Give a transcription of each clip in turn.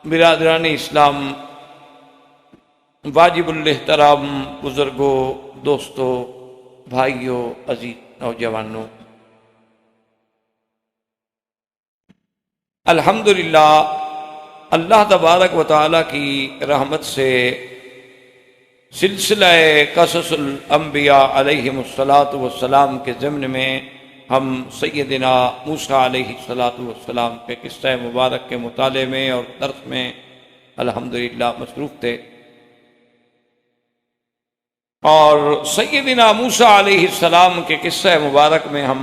برادران اسلام، واجب الاحترام بزرگوں، دوستوں، بھائیوں، عزیز نوجوانوں، الحمدللہ اللہ تبارک و تعالیٰ کی رحمت سے سلسلہ قصص الانبیاء علیہم الصلاۃ کے ضمن میں ہم سیدنا موسیٰ علیہ السلام کے قصہ مبارک کے مطالعے میں اور درس میں الحمدللہ مصروف تھے، اور سیدنا موسیٰ علیہ السلام کے قصہ مبارک میں ہم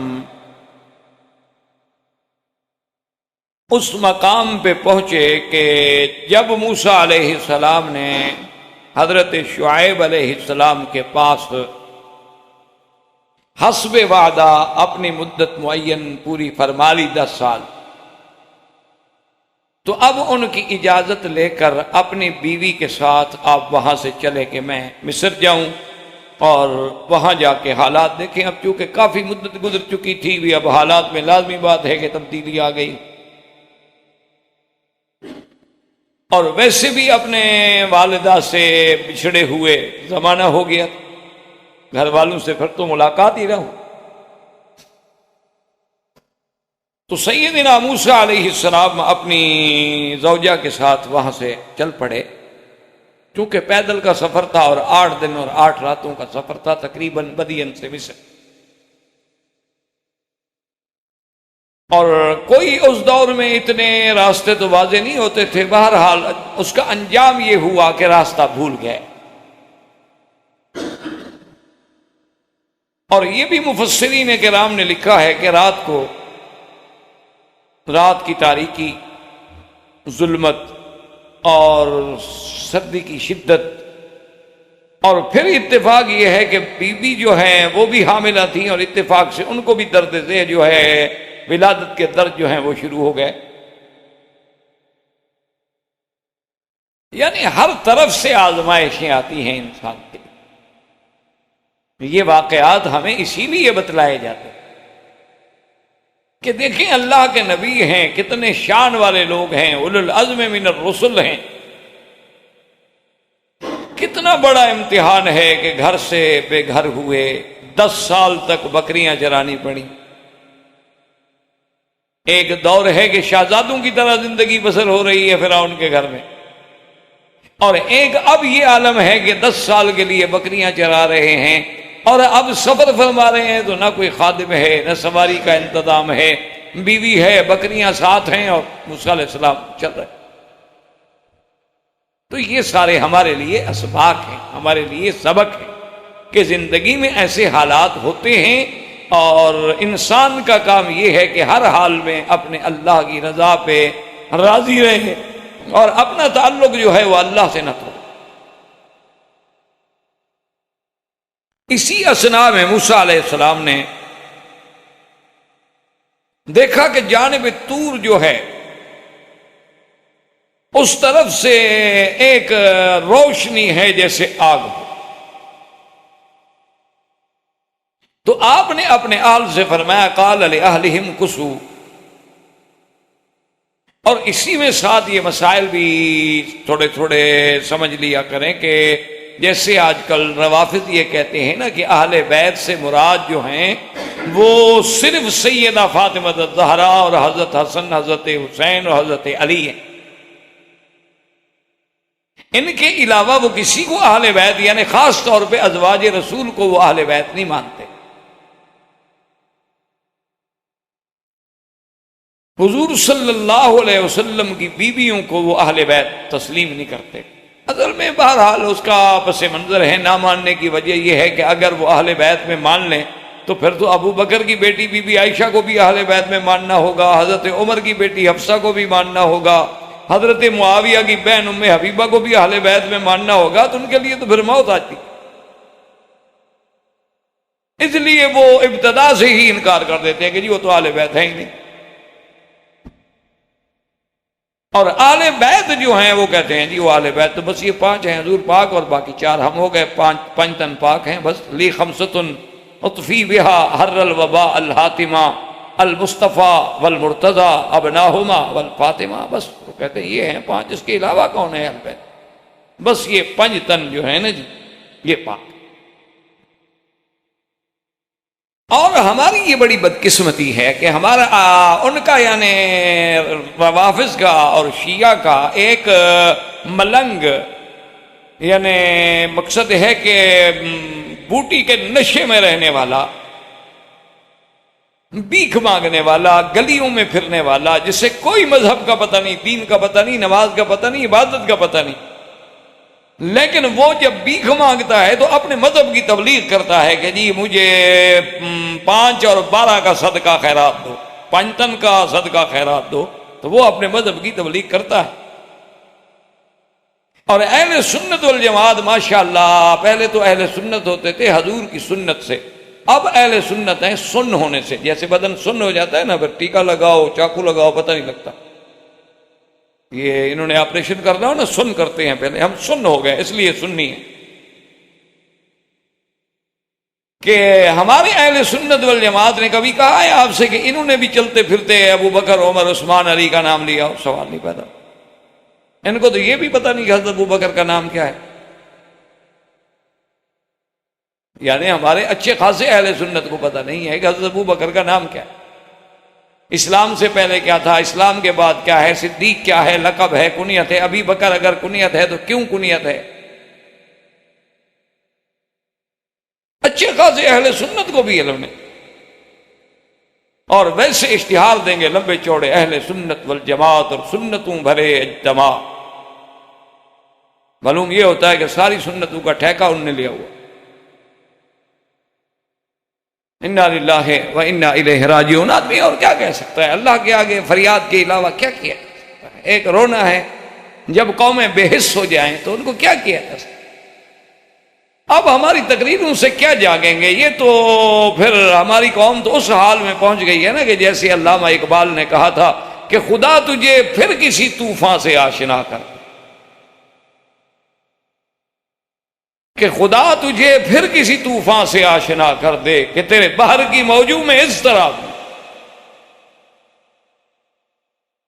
اس مقام پہ پہنچے کہ جب موسیٰ علیہ السلام نے حضرت شعیب علیہ السلام کے پاس حسب وعدہ اپنی مدت معین پوری فرما لی 10 سال، تو اب ان کی اجازت لے کر اپنی بیوی کے ساتھ آپ وہاں سے چلے کہ میں مصر جاؤں اور وہاں جا کے حالات دیکھیں۔ اب چونکہ کافی مدت گزر چکی تھی بھی، اب حالات میں لازمی بات ہے کہ تبدیلی آ گئی، اور ویسے بھی اپنے والدہ سے بچھڑے ہوئے زمانہ ہو گیا، گھر والوں سے پھر تو ملاقات ہی رہوں۔ تو سیدنا موسیٰ علیہ السلام اپنی زوجہ کے ساتھ وہاں سے چل پڑے، کیونکہ پیدل کا سفر تھا اور 8 دن اور 8 راتوں کا سفر تھا تقریباً مدین سے مصر، اور کوئی اس دور میں اتنے راستے تو واضح نہیں ہوتے تھے۔ بہرحال اس کا انجام یہ ہوا کہ راستہ بھول گئے، اور یہ بھی مفسرین کرام نے لکھا ہے کہ رات کی تاریکی، ظلمت اور سردی کی شدت، اور پھر اتفاق یہ ہے کہ بیوی جو ہیں وہ بھی حاملہ تھیں، اور اتفاق سے ان کو بھی درد ذہ جو ہے ولادت کے درد جو ہیں وہ شروع ہو گئے، یعنی ہر طرف سے آزمائشیں آتی ہیں انسان کے۔ یہ واقعات ہمیں اسی لیے بتلائے جاتے ہیں کہ دیکھیں اللہ کے نبی ہیں، کتنے شان والے لوگ ہیں، اولو العزم من الرسل ہیں، کتنا بڑا امتحان ہے کہ گھر سے بے گھر ہوئے، 10 سال تک بکریاں چرانی پڑی۔ ایک دور ہے کہ شہزادوں کی طرح زندگی بسر ہو رہی ہے فرعون کے گھر میں، اور ایک اب یہ عالم ہے کہ 10 سال کے لیے بکریاں چرا رہے ہیں، اور اب سفر فرما رہے ہیں تو نہ کوئی خادم ہے، نہ سواری کا انتظام ہے، بیوی ہے، بکریاں ساتھ ہیں، اور موسیٰ علیہ السلام چل رہے۔ تو یہ سارے ہمارے لیے اسباق ہیں، ہمارے لیے سبق ہے کہ زندگی میں ایسے حالات ہوتے ہیں، اور انسان کا کام یہ ہے کہ ہر حال میں اپنے اللہ کی رضا پہ راضی رہے اور اپنا تعلق جو ہے وہ اللہ سے نہ توڑے۔ اسی اثناء میں موسیٰ علیہ السلام نے دیکھا کہ جانب طور جو ہے اس طرف سے ایک روشنی ہے جیسے آگ ہو، تو آپ نے اپنے آل سے فرمایا قال لأہلہم کسوا، اور اسی میں ساتھ یہ مسائل بھی تھوڑے تھوڑے سمجھ لیا کریں کہ جیسے آج کل روافض یہ کہتے ہیں نا کہ اہل بیت سے مراد جو ہیں وہ صرف سیدہ فاطمہ الزہرا اور حضرت حسن، حضرت حسین اور حضرت علی ہیں، ان کے علاوہ وہ کسی کو اہل بیت، یعنی خاص طور پہ ازواج رسول کو وہ اہل بیت نہیں مانتے۔ حضور صلی اللہ علیہ وسلم کی بیویوں کو وہ اہل بیت تسلیم نہیں کرتے۔ اصل میں بہرحال اس کا پس منظر ہے نہ ماننے کی وجہ یہ ہے کہ اگر وہ اہل بیت میں مان لیں تو پھر تو ابو بکر کی بیٹی بی بی عائشہ کو بھی اہل بیت میں ماننا ہوگا، حضرت عمر کی بیٹی حفصہ کو بھی ماننا ہوگا، حضرت معاویہ کی بہن ام حبیبہ کو بھی اہل بیت میں ماننا ہوگا، تو ان کے لیے تو پھر موت آتی۔ اس لیے وہ ابتدا سے ہی انکار کر دیتے ہیں کہ جی وہ تو اہل بیت ہے ہی نہیں، اور اہل بیت جو ہیں وہ کہتے ہیں جی وہ اہل بیت تو بس یہ 5 ہیں، حضور پاک اور باقی 4 ہم ہو گئے، 5 تن پاک ہیں، بس لی خمسۃ اطفی بہا حر الوباء الحاتمہ، المصطفیٰ والمرتضیٰ ابناہما والفاطمہ، بس وہ کہتے ہیں یہ ہیں 5، اس کے علاوہ کون ہے اہل بیت؟ بس یہ 5 تن جو ہے نا جی یہ پاک۔ اور ہماری یہ بڑی بدقسمتی ہے کہ ہمارا ان کا یعنی روافظ کا اور شیعہ کا ایک ملنگ یعنی مقصد ہے کہ بوٹی کے نشے میں رہنے والا، بھیک مانگنے والا، گلیوں میں پھرنے والا، جسے کوئی مذہب کا پتہ نہیں، دین کا پتہ نہیں، نماز کا پتہ نہیں، عبادت کا پتہ نہیں، لیکن وہ جب بھیک مانگتا ہے تو اپنے مذہب کی تبلیغ کرتا ہے کہ جی مجھے 5 اور 12 کا صدقہ خیرات دو، 5 تن کا صدقہ خیرات دو، تو وہ اپنے مذہب کی تبلیغ کرتا ہے۔ اور اہل سنت والجماعت ماشاءاللہ، پہلے تو اہل سنت ہوتے تھے حضور کی سنت سے، اب اہل سنت ہیں سن ہونے سے۔ جیسے بدن سن ہو جاتا ہے نا، پھر ٹیکا لگاؤ، چاقو لگاؤ، پتہ نہیں لگتا۔ یہ انہوں نے آپریشن کرنا ہو نا، سن کرتے ہیں پہلے، ہم سن ہو گئے اس لیے سنی ہے کہ ہمارے اہل سنت والجماعت نے کبھی کہا ہے آپ سے کہ انہوں نے بھی چلتے پھرتے ابو بکر، عمر، عثمان، علی کا نام لیا؟ سوال نہیں پیدا۔ ان کو تو یہ بھی پتہ نہیں کہ حضرت ابو بکر کا نام کیا ہے۔ یعنی ہمارے اچھے خاصے اہل سنت کو پتہ نہیں ہے کہ حضرت ابو بکر کا نام کیا ہے، اسلام سے پہلے کیا تھا، اسلام کے بعد کیا ہے، صدیق کیا ہے، لقب ہے، کنیت ہے۔ ابی بکر اگر کنیت ہے تو کیوں کنیت ہے؟ اچھے خاصے اہل سنت کو بھی علم ہے، اور ویسے اشتہار دیں گے لمبے چوڑے اہل سنت والجماعت اور سنتوں بھرے اجتماع۔ معلوم یہ ہوتا ہے کہ ساری سنتوں کا ٹھیکہ ان نے لیا ہوا۔ انا للہ و انا الیہ راجعون، آدمی اور کیا کہہ سکتا ہے؟ اللہ کے آگے فریاد کے علاوہ کیا کیا جا سکتا ہے؟ ایک رونا ہے جب قومیں بے حس ہو جائیں تو ان کو کیا کیا جا سکتا ہے؟ اب ہماری تقریروں سے کیا جاگیں گے؟ یہ تو پھر ہماری قوم تو اس حال میں پہنچ گئی ہے نا کہ جیسے علامہ اقبال نے کہا تھا کہ خدا تجھے پھر کسی طوفان سے آشنا کر، کہ خدا تجھے پھر کسی طوفان سے آشنا کر دے کہ تیرے بحر کی موجوں میں اس طرح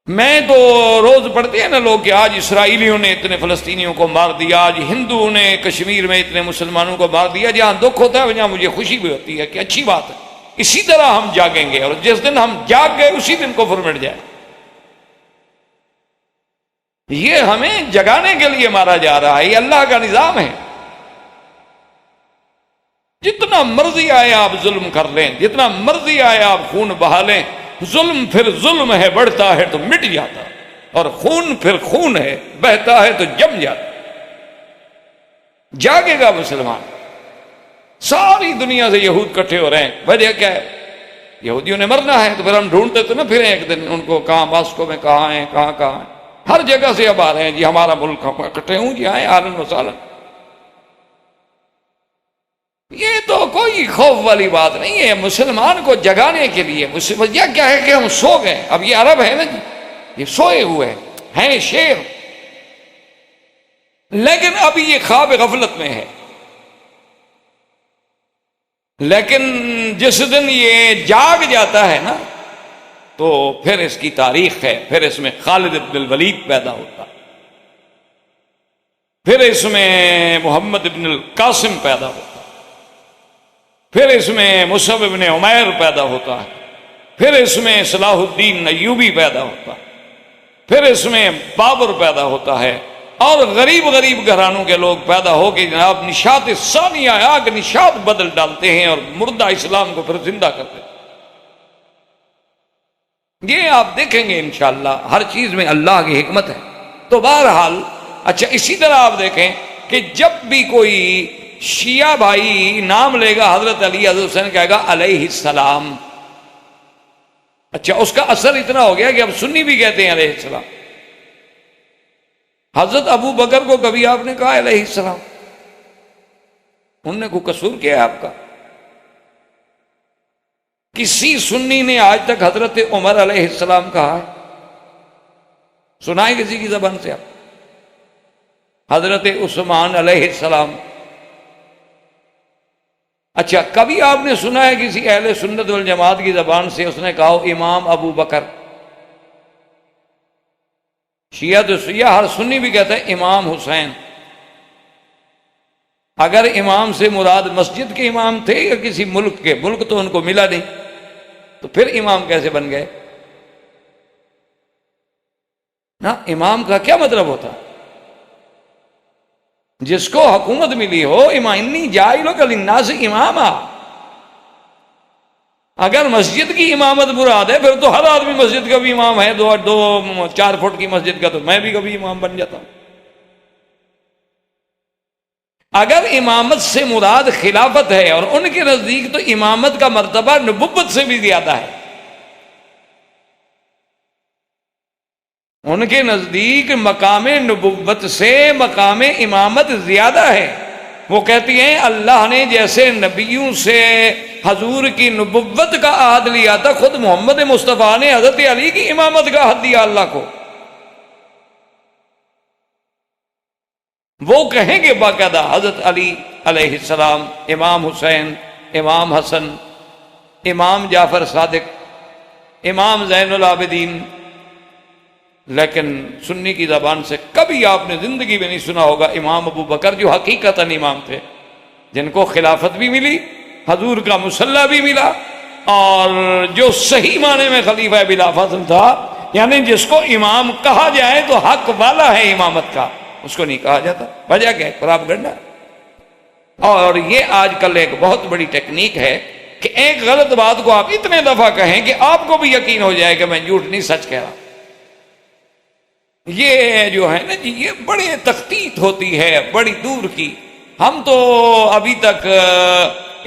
میں تو روز پڑھتے ہیں نا لوگ کہ آج اسرائیلیوں نے اتنے فلسطینیوں کو مار دیا، آج ہندوؤں نے کشمیر میں اتنے مسلمانوں کو مار دیا۔ جہاں دکھ ہوتا ہے جہاں مجھے خوشی بھی ہوتی ہے کہ اچھی بات ہے، اسی طرح ہم جاگیں گے، اور جس دن ہم جاگ گئے اسی دن کفر مٹ جائے۔ یہ ہمیں جگانے کے لیے مارا جا رہا ہے، یہ اللہ کا نظام ہے۔ جتنا مرضی آئے آپ ظلم کر لیں، جتنا مرضی آئے آپ خون بہا لیں، ظلم پھر ظلم ہے، بڑھتا ہے تو مٹ جاتا، اور خون پھر خون ہے، بہتا ہے تو جم جاتا۔ جاگے گا مسلمان۔ ساری دنیا سے یہود کٹھے ہو رہے ہیں، وجہ کیا ہے؟ یہودیوں نے مرنا ہے، تو پھر ہم ڈھونڈتے تو نہ پھریں ایک دن ان کو، کہاں ماسکو میں کہاں ہیں، کہاں کہاں ہیں، ہر جگہ سے اب آ رہے ہیں جی ہمارا ملک، ہم اکٹھے ہوں جی، آئیں اہلاً وسہلاً۔ یہ تو کوئی خوف والی بات نہیں ہے، مسلمان کو جگانے کے لیے۔ وجہ کیا ہے کہ ہم سو گئے۔ اب یہ عرب ہے نا جی، یہ سوئے ہوئے ہیں شیر، لیکن اب یہ خواب غفلت میں ہے۔ لیکن جس دن یہ جاگ جاتا ہے نا تو پھر اس کی تاریخ ہے، پھر اس میں خالد بن الولید پیدا ہوتا ہے، پھر اس میں محمد بن القاسم پیدا ہوتا ہے، پھر اس میں مصعب بن عمیر پیدا ہوتا ہے، پھر اس میں صلاح الدین ایوبی پیدا ہوتا ہے، پھر اس میں بابر پیدا ہوتا ہے، اور غریب غریب گھرانوں کے لوگ پیدا ہو کے جناب نشاط ثانیہ آگ نشاط بدل ڈالتے ہیں اور مردہ اسلام کو پھر زندہ کرتے ہیں۔ یہ آپ دیکھیں گے انشاءاللہ، ہر چیز میں اللہ کی حکمت ہے۔ تو بہرحال اچھا، اسی طرح آپ دیکھیں کہ جب بھی کوئی شیعہ بھائی نام لے گا حضرت علی، حضرت حسین، کہے گا علیہ السلام۔ اچھا، اس کا اثر اتنا ہو گیا کہ اب سنی بھی کہتے ہیں علیہ السلام۔ حضرت ابو بکر کو کبھی آپ نے کہا علیہ السلام؟ انہوں نے کوئی قصور کیا ہے آپ کا؟ کسی سنی نے آج تک حضرت عمر علیہ السلام کہا ہے؟ سنائیں کسی کی زبان سے آپ؟ حضرت عثمان علیہ السلام، اچھا، کبھی آپ نے سنا ہے کسی اہل سنت والجماعت کی زبان سے اس نے کہا امام ابو بکر؟ شیعہ تو شیعہ، ہر سنی بھی کہتا ہے امام حسین۔ اگر امام سے مراد مسجد کے امام تھے یا کسی ملک کے؟ ملک تو ان کو ملا نہیں، تو پھر امام کیسے بن گئے؟ نا، امام کا کیا مطلب ہوتا؟ جس کو حکومت ملی ہو، انی جاعل للناس اماما۔ اگر مسجد کی امامت مراد ہے پھر تو ہر آدمی مسجد کا بھی امام ہے۔ 4 فٹ کی مسجد کا تو میں بھی کبھی امام بن جاتا ہوں۔ اگر امامت سے مراد خلافت ہے، اور ان کے نزدیک تو امامت کا مرتبہ نبوت سے بھی زیادہ ہے، ان کے نزدیک مقام نبوت سے مقام امامت زیادہ ہے۔ وہ کہتی ہیں اللہ نے جیسے نبیوں سے حضور کی نبوت کا عہد لیا تھا، خود محمد مصطفیٰ نے حضرت علی کی امامت کا عہد دیا اللہ کو۔ وہ کہیں گے باقاعدہ حضرت علی علیہ السلام، امام حسین، امام حسن، امام جعفر صادق، امام زین العابدین۔ لیکن سنی کی زبان سے کبھی آپ نے زندگی میں نہیں سنا ہوگا امام ابو بکر، جو حقیقتاً امام تھے، جن کو خلافت بھی ملی، حضور کا مصلی بھی ملا، اور جو صحیح معنی میں خلیفہ بلا فضل تھا، یعنی جس کو امام کہا جائے تو حق والا ہے امامت کا، اس کو نہیں کہا جاتا۔ وجہ کیا ہے؟ پراپگنڈا۔ اور یہ آج کل ایک بہت بڑی ٹیکنیک ہے کہ ایک غلط بات کو آپ اتنے دفعہ کہیں کہ آپ کو بھی یقین ہو جائے کہ میں جھوٹ نہیں سچ کہہ رہا۔ یہ جو ہے نا جی، یہ بڑی تخطیط ہوتی ہے، بڑی دور کی۔ ہم تو ابھی تک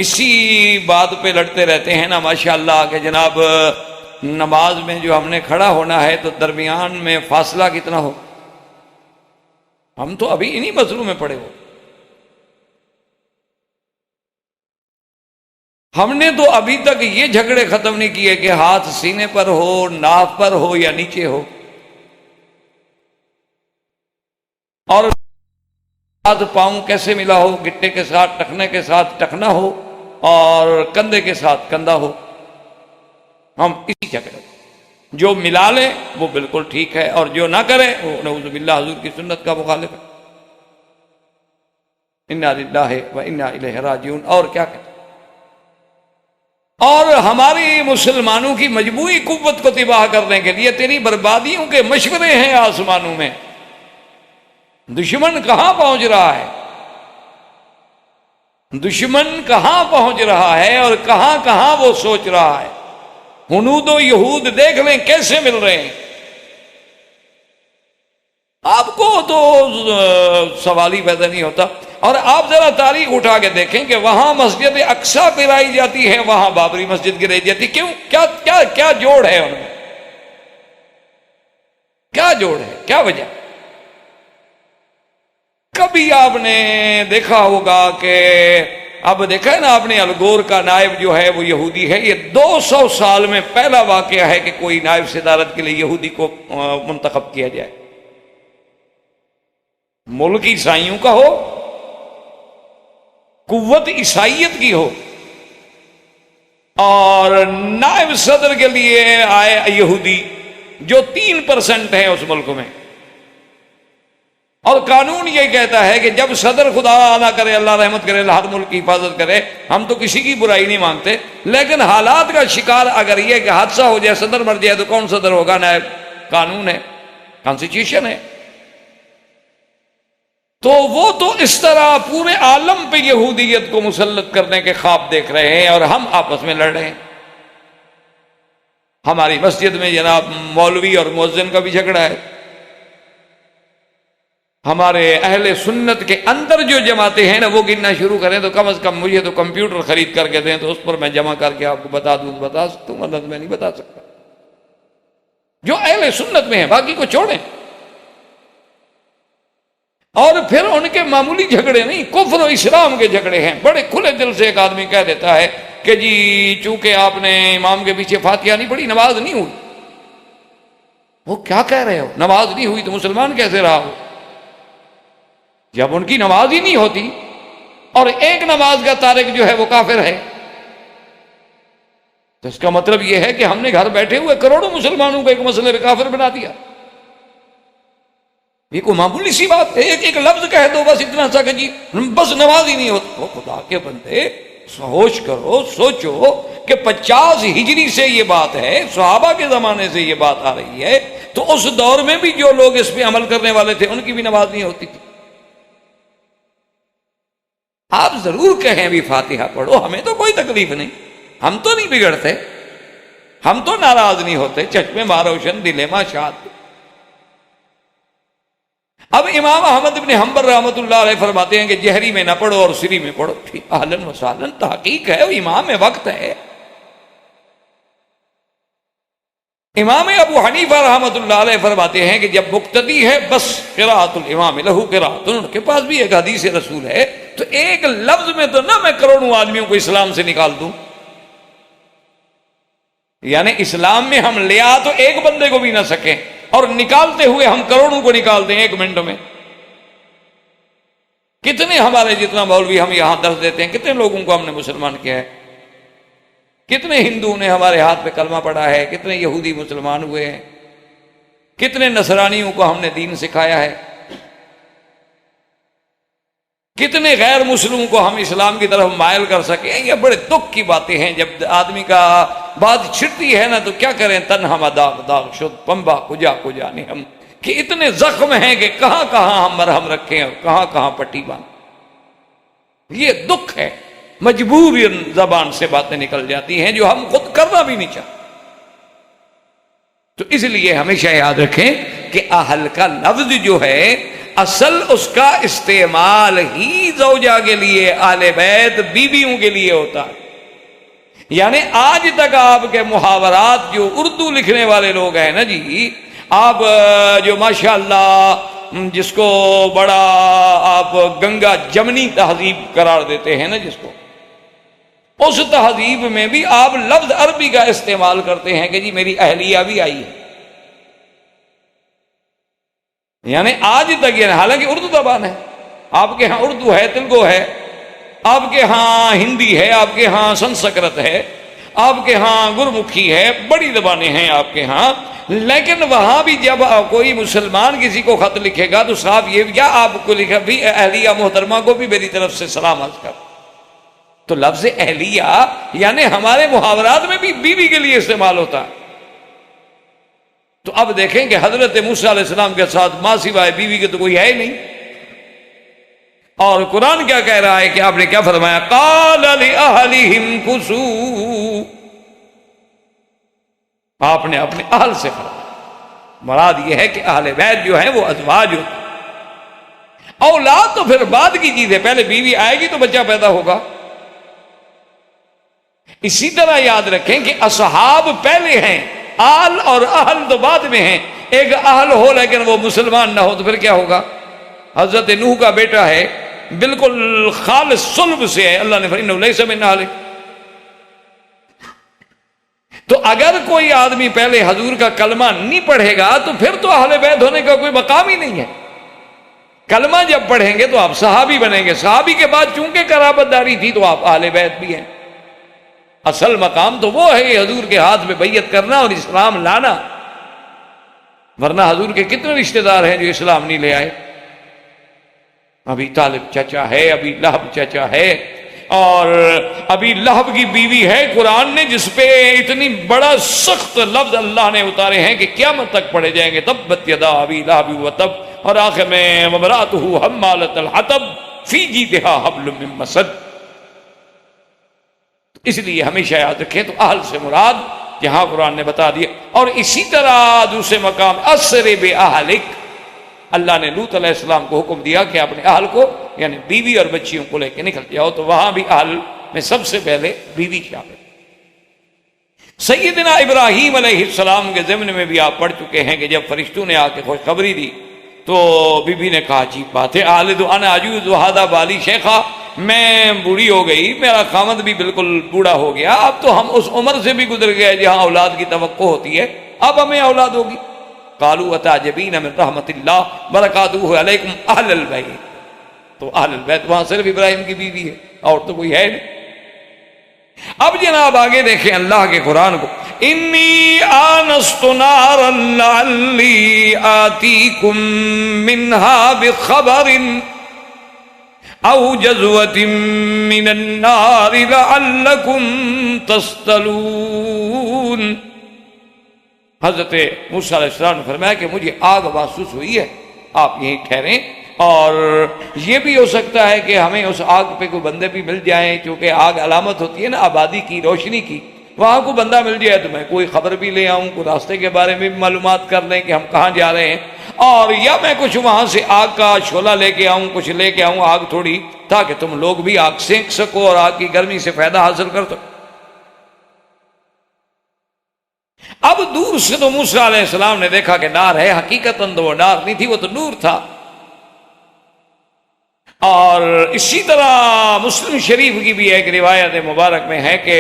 اسی بات پہ لڑتے رہتے ہیں نا ماشاءاللہ، کہ جناب نماز میں جو ہم نے کھڑا ہونا ہے تو درمیان میں فاصلہ کتنا ہو۔ ہم تو ابھی انہی مسئلوں میں پڑے ہو۔ ہم نے تو ابھی تک یہ جھگڑے ختم نہیں کیے کہ ہاتھ سینے پر ہو، ناف پر ہو یا نیچے ہو، اور ہاتھ پاؤں کیسے ملا ہو، گٹے کے ساتھ ٹخنے کے ساتھ ٹخنا ہو اور کندھے کے ساتھ کندھا ہو۔ ہم اسی جھگڑے، جو ملا لے وہ بالکل ٹھیک ہے، اور جو نہ کرے وہ نعوذ باللہ حضور کی سنت کا مخالف ہے۔ انا للہ و انا الیہ راجعون۔ اور کیا کہتے؟ اور ہماری مسلمانوں کی مجموعی قوت کو تباہ کرنے کے لیے تیری بربادیوں کے مشورے ہیں آسمانوں میں۔ دشمن کہاں پہنچ رہا ہے، دشمن کہاں پہنچ رہا ہے، اور کہاں کہاں وہ سوچ رہا ہے۔ ہنود و یہود دیکھ لیں کیسے مل رہے ہیں۔ آپ کو تو سوال ہی پیدا نہیں ہوتا۔ اور آپ ذرا تاریخ اٹھا کے دیکھیں کہ وہاں مسجد اقصیٰ گرائی جاتی ہے، وہاں بابری مسجد گرائی جاتی، کیوں؟ کیا جوڑ ہے ان میں؟ کیا جوڑ ہے؟ کیا وجہ؟ کبھی آپ نے دیکھا ہوگا کہ اب دیکھا ہے نا آپ نے، الگور کا نائب جو ہے وہ یہودی ہے۔ یہ 200 سال میں پہلا واقعہ ہے کہ کوئی نائب صدارت کے لیے یہودی کو منتخب کیا جائے۔ ملک عیسائیوں کا ہو، قوت عیسائیت کی ہو، اور نائب صدر کے لیے آئے یہودی جو 3% ہیں اس ملک میں۔ اور قانون یہ کہتا ہے کہ جب صدر، خدا نہ کرے اللہ رحمت کرے، ہر ملک کی حفاظت کرے، ہم تو کسی کی برائی نہیں مانگتے، لیکن حالات کا شکار اگر یہ کہ حادثہ ہو جائے، صدر مر جائے، تو کون صدر ہوگا؟ نائب۔ قانون ہے، کانسٹیٹیوشن ہے۔ تو وہ تو اس طرح پورے عالم پہ یہودیت کو مسلط کرنے کے خواب دیکھ رہے ہیں، اور ہم آپس میں لڑ رہے ہیں۔ ہماری مسجد میں جناب مولوی اور مؤذن کا بھی جھگڑا ہے۔ ہمارے اہل سنت کے اندر جو جماعتیں ہیں نا، وہ گننا شروع کریں تو کم از کم مجھے تو کمپیوٹر خرید کر کے دیں تو اس پر میں جمع کر کے آپ کو بتا دوں، بتا سکتا ہوں، مطلب میں نہیں بتا سکتا۔ جو اہل سنت میں ہیں، باقی کو چھوڑیں۔ اور پھر ان کے معمولی جھگڑے نہیں، کفر و اسلام کے جھگڑے ہیں۔ بڑے کھلے دل سے ایک آدمی کہہ دیتا ہے کہ جی چونکہ آپ نے امام کے پیچھے فاتحہ نہیں پڑھی، نماز نہیں ہوئی۔ وہ کیا کہہ رہے ہو؟ نماز نہیں ہوئی تو مسلمان کیسے رہا ہو؟ جب ان کی نماز ہی نہیں ہوتی اور ایک نماز کا تارک جو ہے وہ کافر ہے، تو اس کا مطلب یہ ہے کہ ہم نے گھر بیٹھے ہوئے کروڑوں مسلمانوں کو ایک مسئلے پہ کافر بنا دیا۔ یہ کوئی معمولی سی بات ہے، ایک لفظ کہہ دو بس اتنا سا کہ جی بس نماز ہی نہیں ہوتی۔ خدا کے بندے ہوش کرو، سوچو کہ 50 ہجری سے یہ بات ہے، صحابہ کے زمانے سے یہ بات آ رہی ہے، تو اس دور میں بھی جو لوگ اس پہ عمل کرنے والے تھے ان کی بھی نماز نہیں ہوتی تھی۔ آپ ضرور کہیں بھی فاتحہ پڑھو، ہمیں تو کوئی تکلیف نہیں، ہم تو نہیں بگڑتے، ہم تو ناراض نہیں ہوتے، چشمے ماں روشن دل ماں شاد۔ اب امام احمد بن حنبل رحمۃ اللہ علیہ فرماتے ہیں کہ جہری میں نہ پڑھو اور سری میں پڑھو، اہلاً و سہلاً، تحقیق ہے، امام وقت ہے۔ امام ابو حنیفہ رحمۃ اللہ علیہ فرماتے ہیں کہ جب مقتدی ہے بس قراءۃ الامام لہو قراءۃ، ان کے پاس بھی ایک حدیث رسول ہے، تو ایک لفظ میں تو نہ میں کروڑوں آدمیوں کو اسلام سے نکال دوں، یعنی اسلام میں ہم لے آ تو ایک بندے کو بھی نہ سکیں، اور نکالتے ہوئے ہم کروڑوں کو نکال دیں ایک منٹ میں۔ کتنے ہمارے جتنا مولوی ہم یہاں درس دیتے ہیں، کتنے لوگوں کو ہم نے مسلمان کیا ہے، کتنے ہندو نے ہمارے ہاتھ پہ کلمہ پڑھا ہے، کتنے یہودی مسلمان ہوئے ہیں، کتنے نصرانیوں کو ہم نے دین سکھایا ہے، کتنے غیر مسلموں کو ہم اسلام کی طرف مائل کر سکے۔ یہ بڑے دکھ کی باتیں ہیں، جب آدمی کا بات چھڑتی ہے نا تو کیا کریں، تنہا داغ داغ شد پمبا کجا کجا ہم، کہ اتنے زخم ہیں کہ کہاں کہاں ہم مرہم رکھیں اور کہاں کہاں پٹی باندھ۔ یہ دکھ ہے، مجبوری زبان سے باتیں نکل جاتی ہیں جو ہم خود کرنا بھی نہیں چاہتے۔ تو اس لیے ہمیشہ یاد رکھیں کہ اہل کا لفظ جو ہے اصل اس کا استعمال ہی زوجہ کے لیے، اہل بیت بیویوں کے لیے ہوتا ہے۔ یعنی آج تک آپ کے محاورات جو اردو لکھنے والے لوگ ہیں نا جی، آپ جو ماشاءاللہ جس کو بڑا آپ گنگا جمنی تہذیب قرار دیتے ہیں نا جس کو، اس تہذیب میں بھی آپ لفظ عربی کا استعمال کرتے ہیں کہ جی میری اہلیہ بھی آئی ہے، یعنی آج تک یہ، حالانکہ اردو زبان ہے، آپ کے ہاں اردو ہے، تلگو ہے، آپ کے ہاں ہندی ہے، آپ کے ہاں سنسکرت ہے، آپ کے ہاں گرمکھی ہے، بڑی زبانیں ہیں آپ کے ہاں، لیکن وہاں بھی جب کوئی مسلمان کسی کو خط لکھے گا تو صاحب یہ کیا آپ کو لکھا بھی اہلیہ محترمہ کو بھی میری طرف سے سلام عرض کر۔ تو لفظ اہلیہ یعنی ہمارے محاورات میں بھی بیوی کے لیے استعمال ہوتا ہے۔ تو اب دیکھیں کہ حضرت موسیٰ علیہ السلام کے ساتھ ماں سوائے بیوی کے تو کوئی ہے ہی نہیں، اور قرآن کیا کہہ رہا ہے کہ آپ نے کیا فرمایا، قال لأہلہم کثوا، آپ نے اپنے اہل سے فرمایا۔ مراد یہ ہے کہ اہل بیت جو ہے وہ ازواج ہوتے ہیں۔ اولاد تو پھر بعد کی چیز ہے، پہلے بیوی آئے گی تو بچہ پیدا ہوگا۔ اسی طرح یاد رکھیں کہ اصحاب پہلے ہیں، آل اور اہل تو بعد میں ہیں۔ ایک اہل ہو لیکن وہ مسلمان نہ ہو تو پھر کیا ہوگا؟ حضرت نوح کا بیٹا ہے، بالکل خالص صلب سے ہے، اللہ نے فَإِنَّهُ لَيْسَ مِنْ أَهْلِهِ۔ تو اگر کوئی آدمی پہلے حضور کا کلمہ نہیں پڑھے گا تو پھر تو اہل بیت ہونے کا کوئی مقام ہی نہیں ہے۔ کلمہ جب پڑھیں گے تو آپ صحابی بنیں گے، صحابی کے بعد چونکہ قرابت داری تھی تو آپ اہل بیت بھی ہیں۔ اصل مقام تو وہ ہے حضور کے ہاتھ میں بیعت کرنا اور اسلام لانا، ورنہ حضور کے کتنے رشتہ دار ہیں جو اسلام نہیں لے آئے۔ ابی طالب چچا ہے، ابی لہب چچا ہے، اور ابی لہب کی بیوی ہے قرآن نے جس پہ اتنی بڑا سخت لفظ اللہ نے اتارے ہیں کہ قیامت تک پڑھے جائیں گے، تبت یدا ابی لہب وتب، اور آخر میں وامرأتہ حمالۃ الحطب فی جیدہا حبل من مسد۔ اس لیے ہمیشہ یاد رکھیں تو اہل سے مراد یہاں قرآن نے بتا دیا۔ اور اسی طرح دوسرے مقام اسر بأہلک، اللہ نے لوط علیہ السلام کو حکم دیا کہ اپنے اہل کو یعنی بیوی اور بچیوں کو لے کے نکل جاؤ، تو وہاں بھی اہل میں سب سے پہلے بیوی شامل۔ سیدنا ابراہیم علیہ السلام کے ضمن میں بھی آپ پڑھ چکے ہیں کہ جب فرشتوں نے آ کے خوشخبری دی تو بی بی نے کہا عجیب بات ہے، آلد انا عجوز وہذا بالی شیخا، میں بوڑھی ہو گئی، میرا خامد بھی بالکل بوڑھا ہو گیا، اب تو ہم اس عمر سے بھی گزر گئے جہاں اولاد کی توقع ہوتی ہے، اب ہمیں اولاد ہوگی۔ قالوا اتعجبین من رحمت اللہ برکاتہ علیکم اہل البیت، تو اہل البیت وہاں صرف ابراہیم کی بیوی ہے اور تو کوئی ہے نہیں۔ اب جناب آگے دیکھیں اللہ کے قرآن کو، انی آنست نارا لعلی آتیکم منہا بخبر او جذوۃ من النار لعلکم تصطلون۔ حضرت موسیٰ علیہ السلام نے فرمایا کہ مجھے آگ محسوس ہوئی ہے، آپ یہیں ٹھہریں، اور یہ بھی ہو سکتا ہے کہ ہمیں اس آگ پہ کوئی بندے بھی مل جائیں، چونکہ آگ علامت ہوتی ہے نا آبادی کی، روشنی کی، وہاں کو بندہ مل جائے تو میں کوئی خبر بھی لے آؤں، کوئی راستے کے بارے میں بھی معلومات کر لیں کہ ہم کہاں جا رہے ہیں، اور یا میں کچھ وہاں سے آگ کا شعلہ لے کے آؤں، کچھ لے کے آؤں آگ تھوڑی، تاکہ تم لوگ بھی آگ سینک سکو اور آگ کی گرمی سے فائدہ حاصل کر سکو۔ اب دور سے تو موسیٰ علیہ السلام نے دیکھا کہ نار ہے، حقیقتاً تو وہ نار نہیں تھی، وہ تو نور تھا۔ اور اسی طرح مسلم شریف کی بھی ایک روایت مبارک میں ہے کہ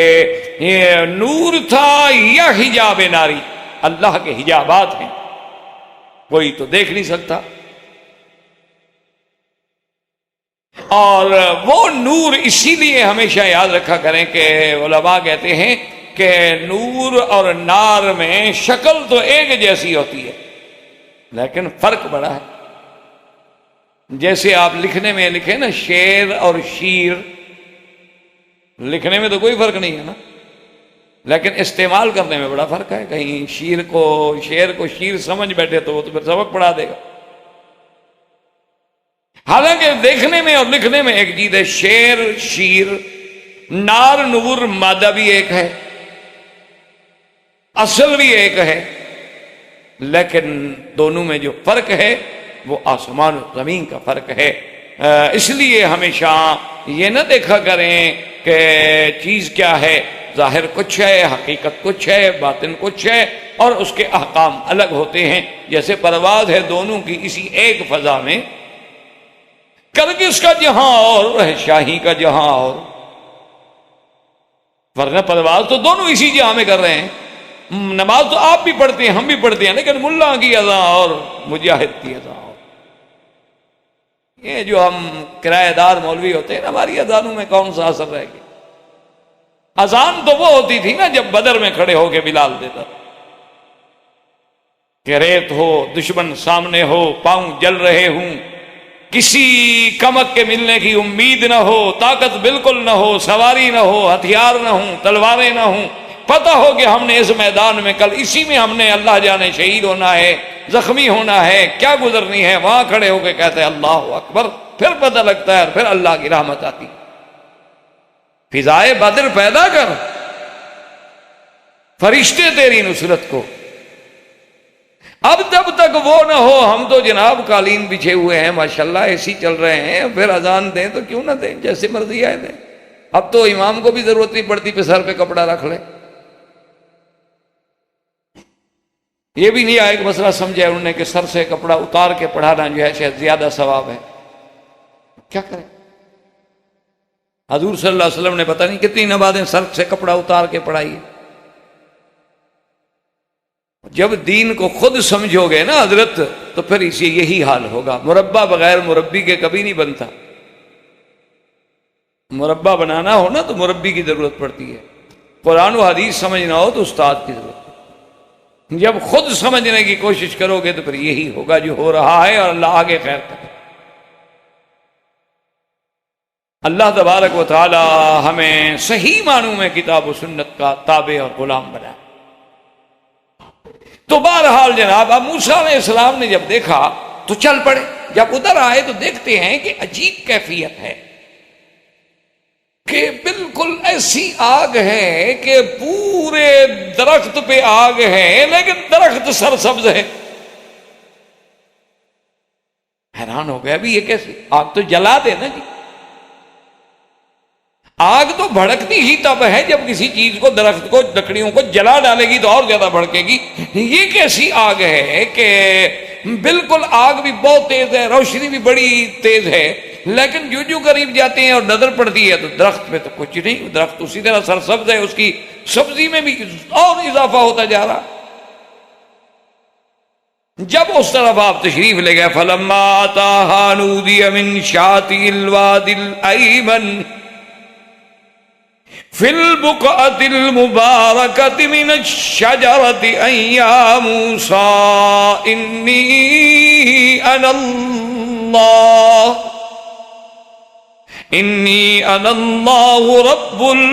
یہ نور تھا یا حجاب ناری، اللہ کے حجابات ہیں، کوئی تو دیکھ نہیں سکتا، اور وہ نور اسی لیے ہمیشہ یاد رکھا کریں کہ علماء کہتے ہیں کہ نور اور نار میں شکل تو ایک جیسی ہوتی ہے لیکن فرق بڑا ہے۔ جیسے آپ لکھنے میں لکھیں نا شیر اور شیر، لکھنے میں تو کوئی فرق نہیں ہے نا، لیکن استعمال کرنے میں بڑا فرق ہے، کہیں شیر کو شیر سمجھ بیٹھے تو وہ تو پھر سبق پڑھا دے گا، حالانکہ دیکھنے میں اور لکھنے میں ایک چیز ہے، شیر شیر، نار نور، مادہ بھی ایک ہے، اصل بھی ایک ہے، لیکن دونوں میں جو فرق ہے وہ آسمان و زمین کا فرق ہے۔ اس لیے ہمیشہ یہ نہ دیکھا کریں کہ چیز کیا ہے، ظاہر کچھ ہے، حقیقت کچھ ہے، باطن کچھ ہے، اور اس کے احکام الگ ہوتے ہیں۔ جیسے پرواز ہے دونوں کی اسی ایک فضا میں، کرگس کا جہاں اور ہے شاہی کا جہاں اور، ورنہ پرواز تو دونوں اسی جہاں میں کر رہے ہیں۔ نماز تو آپ بھی پڑھتے ہیں، ہم بھی پڑھتے ہیں، لیکن ملا کی اذان اور مجاہد کی اذان اور۔ یہ جو ہم کرایہ دار مولوی ہوتے ہیں، ہماری اذانوں میں کون سا اثر رہ گیا؟ اذان تو وہ ہوتی تھی نا جب بدر میں کھڑے ہو کے بلال دیتا کہ ریت ہو، دشمن سامنے ہو، پاؤں جل رہے ہوں، کسی کمک کے ملنے کی امید نہ ہو، طاقت بالکل نہ ہو، سواری نہ ہو، ہتھیار نہ ہوں، تلواریں نہ ہوں، پتہ ہو کہ ہم نے اس میدان میں کل اسی میں ہم نے اللہ جانے شہید ہونا ہے، زخمی ہونا ہے، کیا گزرنی ہے، وہاں کھڑے ہو کے کہتے ہیں اللہ اکبر، پھر پتہ لگتا ہے، پھر اللہ کی رحمت آتی۔ فضائے بدر پیدا کر، فرشتے تیری نصرت کو۔ اب جب تک وہ نہ ہو، ہم تو جناب قالین بچھے ہوئے ہیں ماشاءاللہ، ایسی چل رہے ہیں، پھر اذان دیں تو کیوں نہ دیں، جیسے مرضی آئے دیں۔ اب تو امام کو بھی ضرورت نہیں پڑتی پہ سر پہ کپڑا رکھ لے۔ یہ بھی نہیں آئے کہ مسئلہ سمجھے انہوں نے کہ سر سے کپڑا اتار کے پڑھانا جو ہے شاید زیادہ ثواب ہے، کیا کریں؟ حضور صلی اللہ علیہ وسلم نے پتہ نہیں کتنی نمازیں سر سے کپڑا اتار کے پڑھائی ہے۔ جب دین کو خود سمجھو گے نا حضرت، تو پھر اسے یہی حال ہوگا۔ مربع بغیر مربی کے کبھی نہیں بنتا، مربع بنانا ہو نا تو مربی کی ضرورت پڑتی ہے، قرآن و حدیث سمجھنا ہو تو استاد کی ضرورت ہے۔ جب خود سمجھنے کی کوشش کرو گے تو پھر یہی ہوگا جو ہو رہا ہے، اور اللہ آگے خیر کرے۔ اللہ تبارک و تعالی ہمیں صحیح معنوں میں کتاب و سنت کا تابع اور غلام بنائے۔ تو بہرحال جناب اب موسیٰ علیہ السلام نے جب دیکھا تو چل پڑے۔ جب ادھر آئے تو دیکھتے ہیں کہ عجیب کیفیت ہے کہ بالکل ایسی آگ ہے کہ پورے درخت پہ آگ ہے لیکن درخت سرسبز ہے۔ حیران ہو گیا ابھی یہ کیسے؟ آگ تو جلا دے نا جی، آگ تو بھڑکتی ہی تب ہے جب کسی چیز کو، درخت کو، لکڑیوں کو جلا ڈالے گی تو اور زیادہ بھڑکے گی۔ یہ کیسی آگ ہے کہ بالکل آگ بھی بہت تیز ہے، روشنی بھی بڑی تیز ہے، لیکن جو قریب جاتے ہیں اور نظر پڑتی ہے تو درخت میں تو کچھ نہیں، درخت اسی طرح سرسبز ہے، اس کی سبزی میں بھی اور اضافہ ہوتا جا رہا۔ جب اس طرف آپ تشریف لے گئے فلما آتاها نودی من شاطئ الوادی الایمن فی البقعۃ المبارکۃ من الشجرۃ ان یا موسیٰ انی انا اللہ رب العالمین.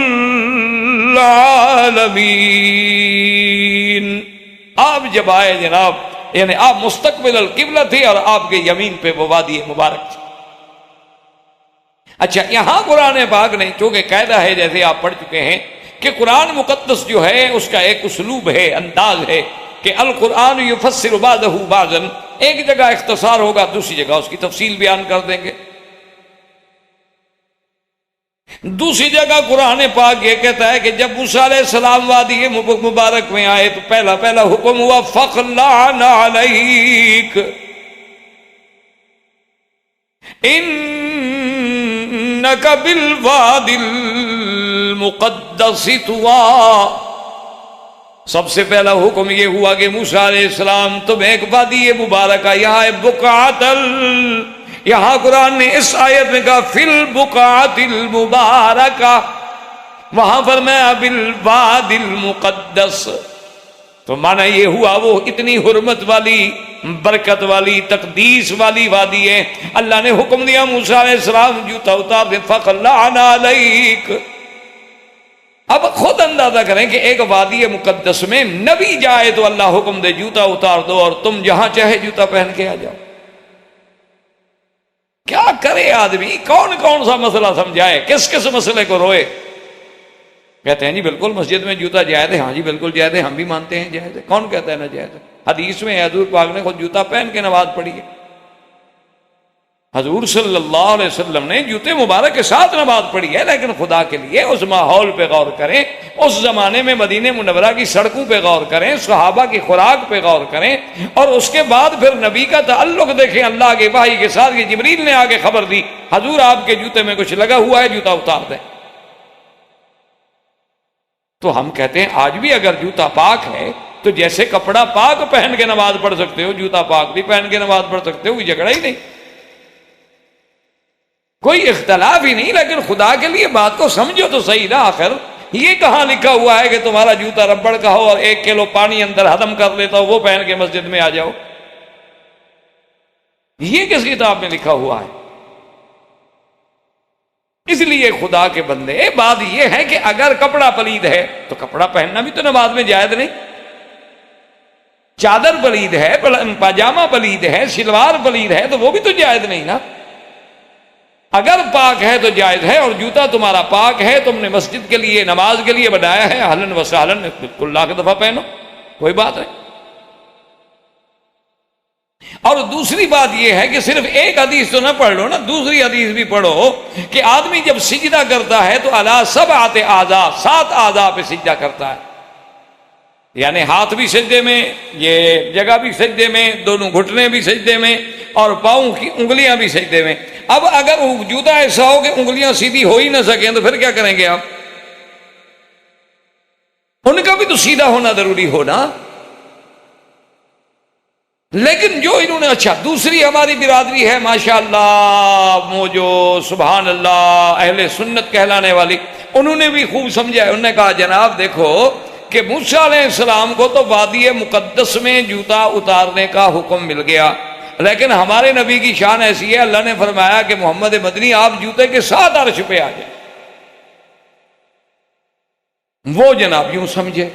آپ جب آئے جناب، یعنی آپ مستقبل القبلہ تھے اور آپ کے یمین پہ وہ وادی مبارک تھی. اچھا، یہاں قرآن پاک نے چونکہ قاعدہ ہے، جیسے آپ پڑھ چکے ہیں کہ قرآن مقدس جو ہے اس کا ایک اسلوب ہے، انداز ہے کہ القرآن یفسر بعضہ بعضا، ایک جگہ اختصار ہوگا دوسری جگہ اس کی تفصیل بیان کر دیں گے. دوسری جگہ قرآن پاک یہ کہتا ہے کہ جب موسیٰ علیہ السلام وادی مبارک میں آئے تو پہلا حکم ہوا فَخْلَعْنَ عَلَيْكَ إِنَّكَ بِالْوَادِ الْمُقَدَّسِ طُوًى. سب سے پہلا حکم یہ ہوا کہ موسیٰ علیہ السلام تم ایک وادی مبارکہ، یہاں بقعۃ، یہاں قرآن نے اس آیت میں کہا فی البقعۃ المبارکہ، وہاں فرمایا بالوادی المقدس. تو معنی یہ ہوا وہ اتنی حرمت والی، برکت والی، تقدیس والی وادی ہے. اللہ نے حکم دیا موسیٰ علیہ السلام جوتا اتار دے فَخْلَعْنَ عَلَيْكَ. اب خود اندازہ کریں کہ ایک وادی مقدس میں نبی جائے تو اللہ حکم دے جوتا اتار دو اور تم جہاں چاہے جوتا پہن کے آ جاؤ. کیا کرے آدمی؟ کون کون سا مسئلہ سمجھائے، کس کس مسئلے کو روئے. کہتے ہیں جی بالکل مسجد میں جوتا جائز ہے، ہاں جی بالکل جائز ہے، ہم بھی مانتے ہیں جائز ہے. کون کہتا ہے نہ جائز ہے؟ حدیث میں حضور پاک نے خود جوتا پہن کے نماز پڑھی ہے. حضور صلی اللہ علیہ وسلم نے جوتے مبارک کے ساتھ نماز پڑھی ہے. لیکن خدا کے لیے اس ماحول پہ غور کریں، اس زمانے میں مدینہ منورہ کی سڑکوں پہ غور کریں، صحابہ کی خوراک پہ غور کریں، اور اس کے بعد پھر نبی کا تعلق دیکھیں اللہ کے وحی کے ساتھ. کہ جبریل نے آگے خبر دی حضور آپ کے جوتے میں کچھ لگا ہوا ہے، جوتا اتار دیں. تو ہم کہتے ہیں آج بھی اگر جوتا پاک ہے تو جیسے کپڑا پاک پہن کے نماز پڑھ سکتے ہو، جوتا پاک بھی پہن کے نماز پڑھ سکتے ہو. کوئی جھگڑا ہی نہیں، کوئی اختلاف ہی نہیں. لیکن خدا کے لیے بات کو سمجھو تو صحیح نا. آخر یہ کہاں لکھا ہوا ہے کہ تمہارا جوتا ربڑ کا ہو اور 1 کلو پانی اندر ہضم کر لیتا ہو وہ پہن کے مسجد میں آ جاؤ؟ یہ کس کتاب میں لکھا ہوا ہے؟ اس لیے خدا کے بندے، بات یہ ہے کہ اگر کپڑا پلید ہے تو کپڑا پہننا بھی تو نماز میں جائز نہیں. چادر پلید ہے، پاجامہ پلید ہے، شلوار پلید ہے تو وہ بھی تو جائز نہیں نا. اگر پاک ہے تو جائز ہے، اور جوتا تمہارا پاک ہے، تم نے مسجد کے لیے نماز کے لیے بنایا ہے، اہلاً و سہلاً، بالکل لاکھ دفعہ پہنو، کوئی بات نہیں. اور دوسری بات یہ ہے کہ صرف ایک حدیث تو نہ پڑھ لو نا، دوسری حدیث بھی پڑھو کہ آدمی جب سجدہ کرتا ہے تو علی 7 اعضاء، 7 اعضاء پہ سجدہ کرتا ہے. یعنی ہاتھ بھی سجدے میں، یہ جگہ بھی سجدے میں، دونوں گھٹنے بھی سجدے میں، اور پاؤں کی انگلیاں بھی سجدے میں. اب اگر جوتا ایسا ہو کہ انگلیاں سیدھی ہو ہی نہ سکیں تو پھر کیا کریں گے آپ؟ ان کا بھی تو سیدھا ہونا ضروری ہونا. لیکن جو انہوں نے، اچھا دوسری ہماری برادری ہے ماشاءاللہ، وہ جو سبحان اللہ اہل سنت کہلانے والی، انہوں نے بھی خوب سمجھا ہے. انہوں نے کہا جناب دیکھو کہ موسیٰ علیہ السلام کو تو وادی مقدس میں جوتا اتارنے کا حکم مل گیا، لیکن ہمارے نبی کی شان ایسی ہے، اللہ نے فرمایا کہ محمد مدنی آپ جوتے کے ساتھ عرش پہ آ جائیں. وہ جناب یوں سمجھے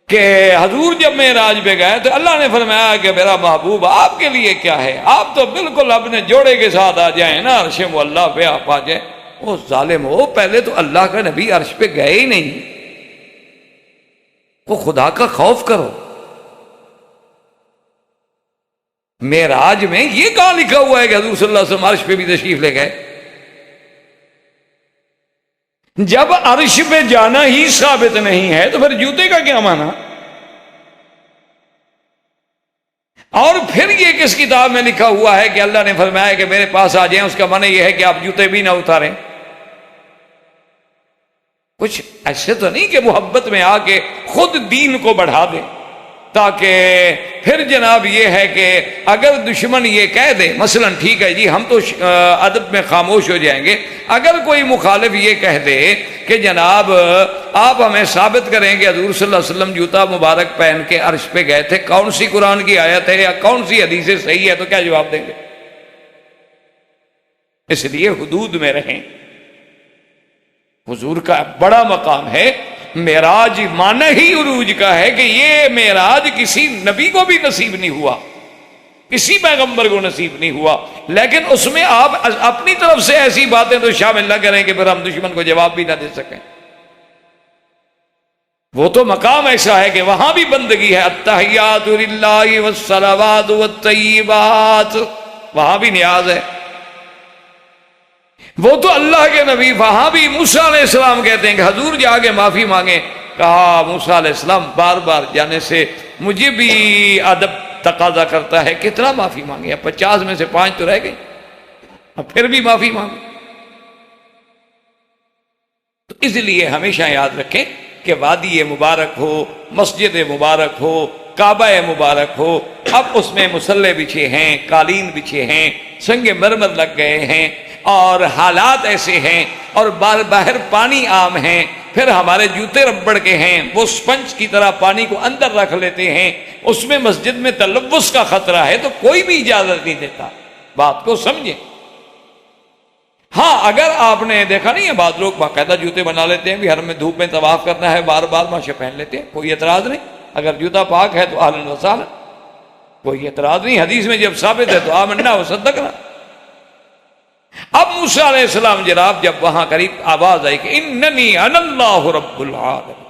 کہ حضور جب معراج پہ گئے تو اللہ نے فرمایا کہ میرا محبوب آپ کے لیے کیا ہے، آپ تو بالکل اپنے جوڑے کے ساتھ آ جائیں نا عرش اللہ پہ آپ آ جائیں. وہ ظالم ہو، پہلے تو اللہ کا نبی عرش پہ گئے ہی نہیں. وہ خدا کا خوف کرو. معراج میں یہ کہاں لکھا ہوا ہے کہ حضور صلی اللہ علیہ وسلم عرش پہ بھی تشریف لے گئے؟ جب عرش پہ جانا ہی ثابت نہیں ہے تو پھر جوتے کا کیا معنی؟ اور پھر یہ کس کتاب میں لکھا ہوا ہے کہ اللہ نے فرمایا کہ میرے پاس آ جائیں، اس کا معنی یہ ہے کہ آپ جوتے بھی نہ اتاریں؟ کچھ ایسے تو نہیں کہ محبت میں آ کے خود دین کو بڑھا دیں. تاکہ پھر جناب یہ ہے کہ اگر دشمن یہ کہہ دے مثلا ٹھیک ہے جی ہم تو ادب میں خاموش ہو جائیں گے، اگر کوئی مخالف یہ کہہ دے کہ جناب آپ ہمیں ثابت کریں کہ حضور صلی اللہ علیہ وسلم جوتا مبارک پہن کے عرش پہ گئے تھے، کون سی قرآن کی آیت ہے یا کون سی حدیث صحیح ہے، تو کیا جواب دیں گے؟ اس لیے حدود میں رہیں۔ حضور کا بڑا مقام ہے، معراج معنی ہی عروج کا ہے کہ یہ معراج کسی نبی کو بھی نصیب نہیں ہوا، کسی پیغمبر کو نصیب نہیں ہوا، لیکن اس میں آپ اپنی طرف سے ایسی باتیں تو شامل نہ کریں کہ پھر ہم دشمن کو جواب بھی نہ دے سکیں۔ وہ تو مقام ایسا ہے کہ وہاں بھی بندگی ہے، التحیات للہ والصلوات والطیبات، وہاں بھی نیاز ہے۔ وہ تو اللہ کے نبی، وہاں بھی موسیٰ علیہ السلام کہتے ہیں کہ حضور جا کے معافی مانگیں، کہا موسیٰ علیہ السلام بار بار جانے سے مجھے بھی ادب تقاضا کرتا ہے، کتنا معافی مانگے؟ اب 50 میں سے 5 تو رہ گئی، اب پھر بھی معافی مانگے۔ تو اس لیے ہمیشہ یاد رکھیں کہ وادی مبارک ہو، مسجد مبارک ہو، کعبہ مبارک ہو، اب اس میں مصلے بچھے ہیں، قالین بچھے ہیں، سنگ مرمر لگ گئے ہیں، اور حالات ایسے ہیں، اور باہر پانی عام ہیں، پھر ہمارے جوتے ربڑ کے ہیں، وہ سپنج کی طرح پانی کو اندر رکھ لیتے ہیں، اس میں مسجد میں تلوث کا خطرہ ہے، تو کوئی بھی اجازت نہیں دیتا، بات کو سمجھیں۔ ہاں اگر آپ نے دیکھا نہیں ہے بعض لوگ باقاعدہ جوتے بنا لیتے ہیں، بھی حرم میں دھوپ میں طواف کرنا ہے بار بار ماشاء پہن لیتے ہیں، کوئی اعتراض نہیں، اگر جوتا پاک ہے تو اہلا و سہلا، کوئی اعتراض نہیں، حدیث میں جب ثابت ہے تو آمنا و صدقنا۔ اب موسیٰ علیہ السلام جناب جب وہاں قریب آواز آئی کہ اننی انا اللہ رب العالمین،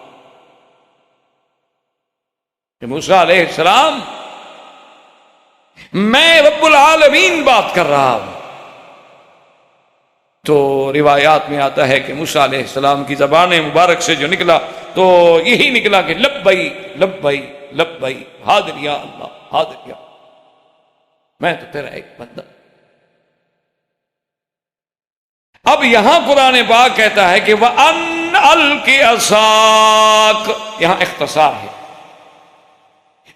کہ موسیٰ علیہ السلام میں رب العالمین بات کر رہا ہوں، تو روایات میں آتا ہے کہ موسیٰ علیہ السلام کی زبان مبارک سے جو نکلا تو یہی نکلا کہ لبئی لبئی لبئی، حاضر یا اللہ، حاضر یا، میں تو تیرا ایک بندہ۔ اب یہاں قرآن پاک کہتا ہے کہ وَأَنْ أَلْقِ عَصَاكَ، یہاں اختصار ہے،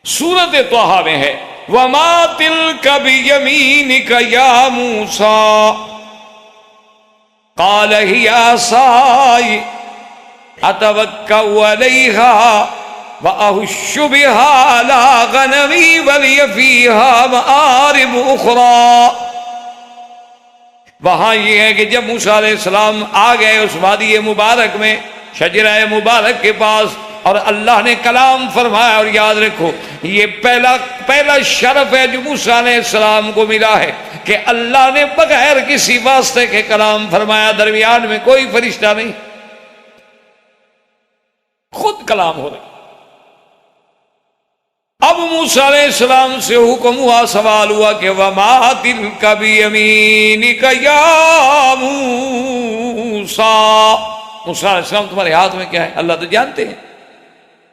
سورۃ طٰہٰ میں ہے وَمَا تِلْكَ بِيَمِينِكَ يَا مُوسَىٰ قال هي عصاي اتوكأ عليها واهش بها على غنمي ولي فيها مآرب اخرى۔ وہاں یہ ہے کہ جب موسیٰ علیہ السلام آ گئے اس وادی مبارک میں، شجرہ مبارک کے پاس، اور اللہ نے کلام فرمایا، اور یاد رکھو یہ پہلا شرف ہے جو موسیٰ علیہ السلام کو ملا ہے کہ اللہ نے بغیر کسی واسطے کے کلام فرمایا، درمیان میں کوئی فرشتہ نہیں، خود کلام ہو رہا۔ اب موسیٰ علیہ السلام سے حکم ہوا، سوال ہوا کہ وَمَا تِلْكَ بِيَمِينِكَ يَا مُوسَىٰ، موسیٰ علیہ السلام تمہارے ہاتھ میں کیا ہے؟ اللہ تو جانتے ہیں،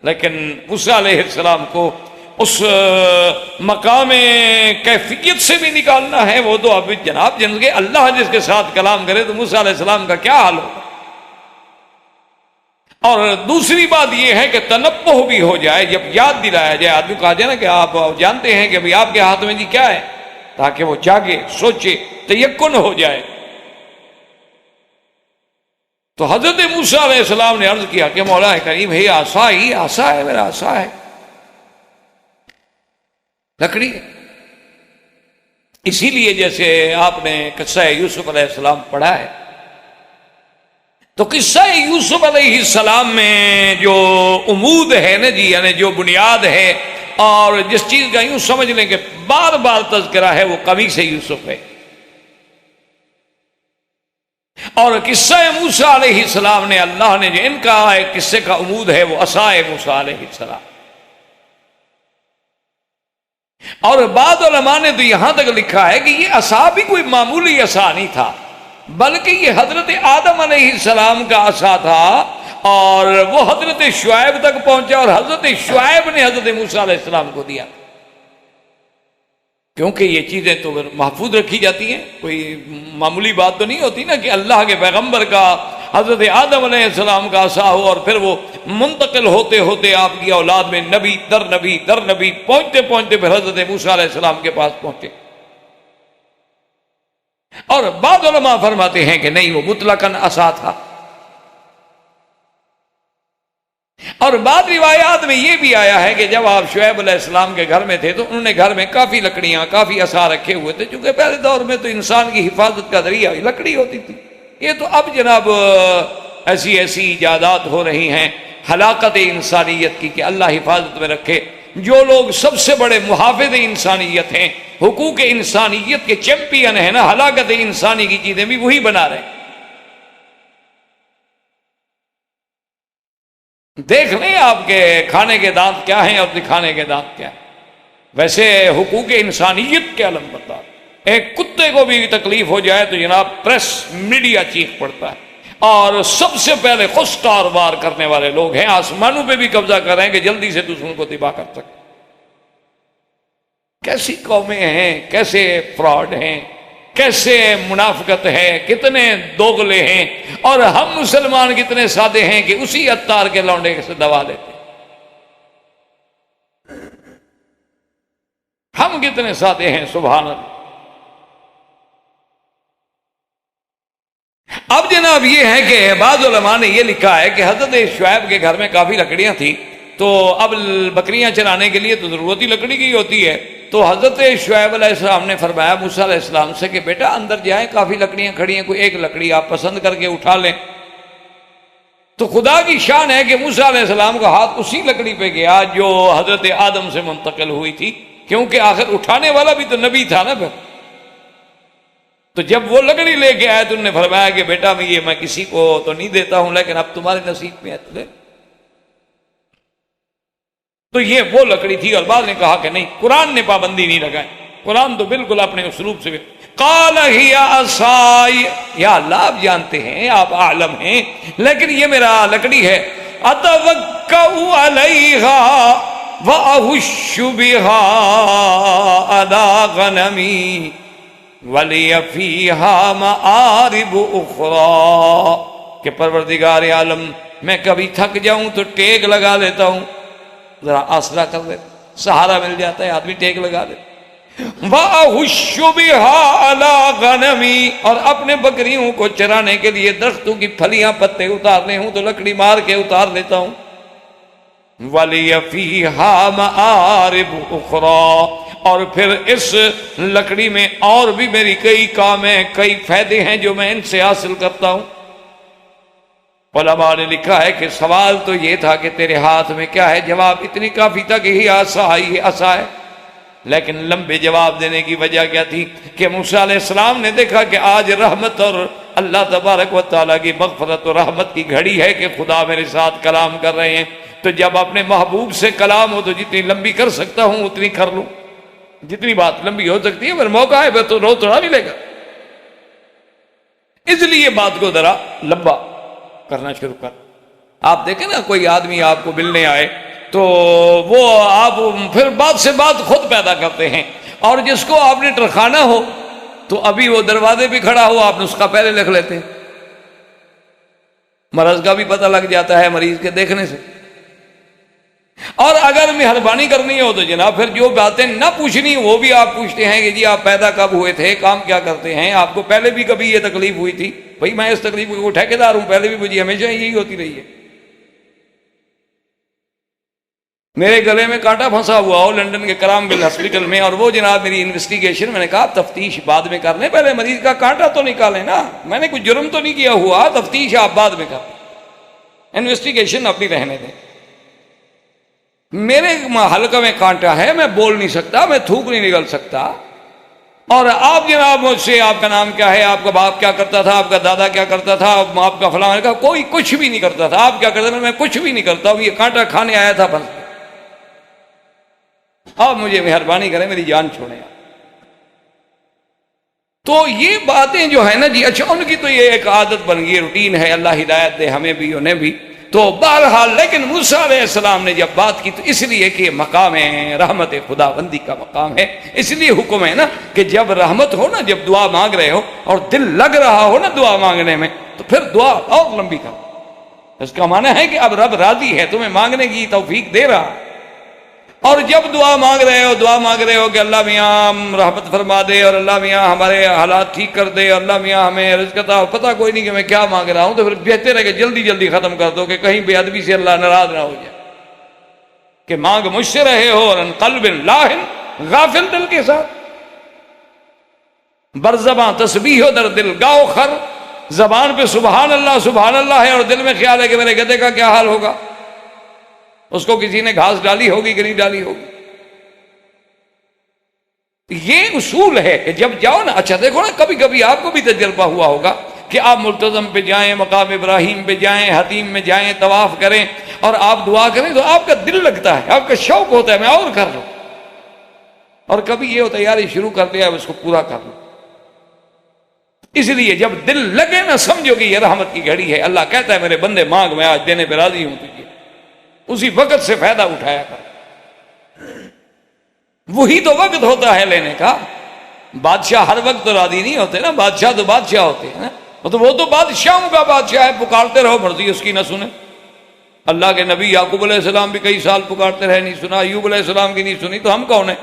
لیکن موسیٰ علیہ السلام کو اس مقام کیفیت سے بھی نکالنا ہے، وہ تو اب جناب جن کے اللہ جس کے ساتھ کلام کرے تو موسیٰ علیہ السلام کا کیا حال ہوگا۔ اور دوسری بات یہ ہے کہ تنبہ بھی ہو جائے، جب یاد دلایا جائے، آدمی کہا جائے نا کہ آپ جانتے ہیں کہ بھئی آپ کے ہاتھ میں جی کیا ہے، تاکہ وہ جاگے، سوچے، تیقن ہو جائے۔ تو حضرت موسیٰ علیہ السلام نے عرض کیا کہ مولا کریم ہے عصا ہی، عصا ہے، میرا عصا ہے، لکڑی ہے۔ اسی لیے جیسے آپ نے قصہ یوسف علیہ السلام پڑھا ہے، تو قصہ یوسف علیہ السلام میں جو عمود ہے نا جی، یعنی جو بنیاد ہے، اور جس چیز کا یوں سمجھ لیں کہ بار بار تذکرہ ہے، وہ قمیص یوسف ہے۔ اور قصہ موسیٰ علیہ السلام نے اللہ نے جو ان کا قصے کا عمود ہے وہ عصائے موسیٰ علیہ السلام۔ اور بعض علماء نے تو یہاں تک لکھا ہے کہ یہ عصا بھی کوئی معمولی عصا نہیں تھا، بلکہ یہ حضرت آدم علیہ السلام کا عصا تھا، اور وہ حضرت شعیب تک پہنچا، اور حضرت شعیب نے حضرت موسیٰ علیہ السلام کو دیا، کیونکہ یہ چیزیں تو محفوظ رکھی جاتی ہیں، کوئی معمولی بات تو نہیں ہوتی نا کہ اللہ کے پیغمبر کا حضرت آدم علیہ السلام کا عصا ہو، اور پھر وہ منتقل ہوتے ہوتے آپ کی اولاد میں نبی در نبی در نبی پہنچتے پہنچتے پھر حضرت موسیٰ علیہ السلام کے پاس پہنچے۔ اور بعض علماء فرماتے ہیں کہ نہیں، وہ مطلقاً عصا تھا۔ اور بعض روایات میں یہ بھی آیا ہے کہ جب آپ شعیب علیہ السلام کے گھر میں تھے تو انہوں نے گھر میں کافی لکڑیاں، کافی عصا رکھے ہوئے تھے، چونکہ پہلے دور میں تو انسان کی حفاظت کا ذریعہ لکڑی ہوتی تھی۔ یہ تو اب جناب ایسی ایسی ایجادات ہو رہی ہیں ہلاکت انسانیت کی کہ اللہ حفاظت میں رکھے۔ جو لوگ سب سے بڑے محافظ انسانیت ہیں، حقوق انسانیت کے چیمپئن ہیں نا، ہلاکت انسانی کی چیزیں بھی وہی بنا رہے ہیں۔ دیکھ لیں آپ کے کھانے کے دانت کیا ہیں اور دکھانے کے دانت کیا ہیں۔ ویسے حقوق انسانیت کے علم بتا، ایک کتے کو بھی تکلیف ہو جائے تو جناب پریس میڈیا چیخ پڑتا ہے، اور سب سے پہلے خستار وار کرنے والے لوگ ہیں، آسمانوں پہ بھی قبضہ کر رہے ہیں کہ جلدی سے دشمن کو تباہ کر سکے۔ کیسی قومیں ہیں، کیسے فراڈ ہیں، کیسے منافقت ہے، کتنے دوغلے ہیں، اور ہم مسلمان کتنے سادے ہیں کہ اسی عطار کے لونڈے سے دوا لیتے ہیں۔ ہم کتنے سادے ہیں، سبحان اللہ۔ اب جناب یہ ہے کہ بعض علماء نے یہ لکھا ہے کہ حضرت شعیب کے گھر میں کافی لکڑیاں تھیں، تو اب بکریاں چرانے کے لیے تو ضرورت ہی لکڑی کی ہوتی ہے، تو حضرت شعیب علیہ السلام نے فرمایا موسیٰ علیہ السلام سے کہ بیٹا اندر جائیں، کافی لکڑیاں کھڑی ہیں، کوئی ایک لکڑی آپ پسند کر کے اٹھا لیں۔ تو خدا کی شان ہے کہ موسیٰ علیہ السلام کا ہاتھ اسی لکڑی پہ گیا جو حضرت آدم سے منتقل ہوئی تھی، کیونکہ آخر اٹھانے والا بھی تو نبی تھا نا۔ پھر تو جب وہ لکڑی لے کے آئے تو انہوں نے فرمایا کہ بیٹا میں کسی کو تو نہیں دیتا ہوں، لیکن اب تمہارے نصیب میں ہے۔ تو یہ وہ لکڑی تھی۔ اور بعض نے کہا کہ نہیں، قرآن نے پابندی نہیں لگائی، قرآن تو بالکل اپنے اسلوب سے قال ہی عصائی، یا اللہ آپ جانتے ہیں، آپ عالم ہیں، لیکن یہ میرا لکڑی ہے، اتوکأ علیہا واہش بہا علی غنمی ولی فیہا مآرب اخری، کہ پروردگار عالم میں کبھی تھک جاؤں تو ٹیک لگا لیتا ہوں، ذرا آسرا کر دے، سہارا مل جاتا ہے، آدمی ٹیک لگا دے۔ وَأَحُشُّ بِهَا عَلَىٰ غَنَمِي، اور اپنے بکریوں کو چرانے کے لیے درختوں کی پھلیاں پتے اتارنے ہوں تو لکڑی مار کے اتار لیتا ہوں۔ وَلِيَ فِيهَا مَآرِبُ أُخْرَىٰ، اور پھر اس لکڑی میں اور بھی میری کئی کام ہیں، کئی فائدے ہیں جو میں ان سے حاصل کرتا ہوں۔ علماء نے لکھا ہے کہ سوال تو یہ تھا کہ تیرے ہاتھ میں کیا ہے، جواب اتنی کافی تھا کہ یہ عصا ہے، لیکن لمبے جواب دینے کی وجہ کیا تھی کہ موسیٰ علیہ السلام نے دیکھا کہ آج رحمت اور اللہ تبارک و تعالیٰ کی مغفرت اور رحمت کی گھڑی ہے کہ خدا میرے ساتھ کلام کر رہے ہیں، تو جب اپنے محبوب سے کلام ہو تو جتنی لمبی کر سکتا ہوں اتنی کر لوں، جتنی بات لمبی ہو سکتی ہے، پھر موقع ہے تو رو توڑا ملے گا، اس لیے بات کو ذرا لمبا کرنا شروع کر۔ آپ دیکھیں نا، کوئی آدمی آپ کو ملنے آئے تو وہ آپ پھر بات سے بات خود پیدا کرتے ہیں، اور جس کو آپ نے ٹرکھانا ہو تو ابھی وہ دروازے پہ کھڑا ہو، آپ نسخہ پہلے لکھ لیتے ہیں، مرض کا بھی پتہ لگ جاتا ہے مریض کے دیکھنے سے۔ اور اگر مہربانی کرنی ہو تو جناب پھر جو باتیں نہ پوچھنی وہ بھی آپ پوچھتے ہیں کہ جی آپ پیدا کب ہوئے تھے، کام کیا کرتے ہیں، آپ کو پہلے بھی کبھی یہ تکلیف ہوئی تھی؟ بھائی میں اس تکلیف کو ٹھیکیدار ہوں، پہلے بھی مجھے ہمیشہ یہی ہوتی رہی ہے، میرے گلے میں کانٹا پھنسا ہوا ہو لندن کے کرام گل ہاسپٹل میں، اور وہ جناب میری انویسٹیگیشن، میں نے کہا تفتیش بعد میں کر لیں، پہلے مریض کا کانٹا تو نکالیں نا، میں نے کوئی جرم تو نہیں کیا ہوا، تفتیش آپ بعد میں کر لیں، انویسٹیگیشن اپنی رہنے دیں۔ میرے حلقہ میں کانٹا ہے، میں بول نہیں سکتا، میں تھوک نہیں نکل سکتا، اور آپ جناب مجھ سے آپ کا نام کیا ہے، آپ کا باپ کیا کرتا تھا، آپ کا دادا کیا کرتا تھا، آپ کا فلاں کا کوئی کچھ بھی نہیں کرتا تھا، آپ کیا کرتے تھے، میں کچھ بھی نہیں کرتا ہوں، یہ کانٹا کھانے آیا تھا بس، آپ مجھے مہربانی کریں میری جان چھوڑیں۔ تو یہ باتیں جو ہے نا جی، اچھا ان کی تو یہ ایک عادت بن گئی، روٹین ہے، اللہ ہدایت دے ہمیں بھی انہیں بھی، تو بہرحال لیکن موسیٰ علیہ السلام نے جب بات کی تو اس لیے کہ مقام ہے رحمت خدا بندی کا مقام ہے، اس لیے حکم ہے نا کہ جب رحمت ہو نا، جب دعا مانگ رہے ہو اور دل لگ رہا ہو نا دعا مانگنے میں، تو پھر دعا اور لمبی کرو۔ اس کا معنی ہے کہ اب رب راضی ہے، تمہیں مانگنے کی توفیق دے رہا۔ اور جب دعا مانگ رہے ہو کہ اللہ میاں رحمت فرما دے، اور اللہ میاں ہمارے حالات ٹھیک کر دے، اور اللہ میاں ہمیں رزق عطا، پتہ کوئی نہیں کہ میں کیا مانگ رہا ہوں، تو پھر بہتر ہے کہ جلدی جلدی ختم کر دو کہ کہیں بے ادبی سے اللہ ناراض نہ ہو جائے، کہ مانگ مجھ سے رہے ہو اور ان قلب لاہن غافل دل کے ساتھ، برزباں تسبیح ہو در دل گاؤ خر، زبان پہ سبحان اللہ ہے اور دل میں خیال ہے کہ میرے گدھے کا کیا حال ہوگا، اس کو کسی نے گھاس ڈالی ہوگی کہ نہیں ڈالی ہوگی۔ یہ اصول ہے کہ جب جاؤ نا، اچھا دیکھو نا، کبھی کبھی آپ کو بھی تجربہ ہوا ہوگا کہ آپ ملتزم پہ جائیں، مقام ابراہیم پہ جائیں، حتیم میں جائیں، طواف کریں اور آپ دعا کریں تو آپ کا دل لگتا ہے، آپ کا شوق ہوتا ہے میں اور کر لوں، اور کبھی یہ ہوتا ہے یار یہ شروع کر دیا اب اس کو پورا کر لوں۔ اس لیے جب دل لگے نا، سمجھو کہ یہ رحمت کی گھڑی ہے، اللہ کہتا ہے میرے بندے مانگ، میں آج دینے پہ راضی ہوں تجھے، اسی وقت سے فائدہ اٹھایا کر، وہی تو وقت ہوتا ہے لینے کا۔ بادشاہ ہر وقت تو راضی نہیں ہوتے نا، بادشاہ تو بادشاہ ہوتے ہیں نا، وہ تو بادشاہوں کا بادشاہ ہے، پکارتے رہو مرضی اس کی نہ سنے۔ اللہ کے نبی یعقوب علیہ السلام بھی کئی سال پکارتے رہے، نہیں سنا، ایوب علیہ السلام کی نہیں سنی، تو ہم کون ہیں؟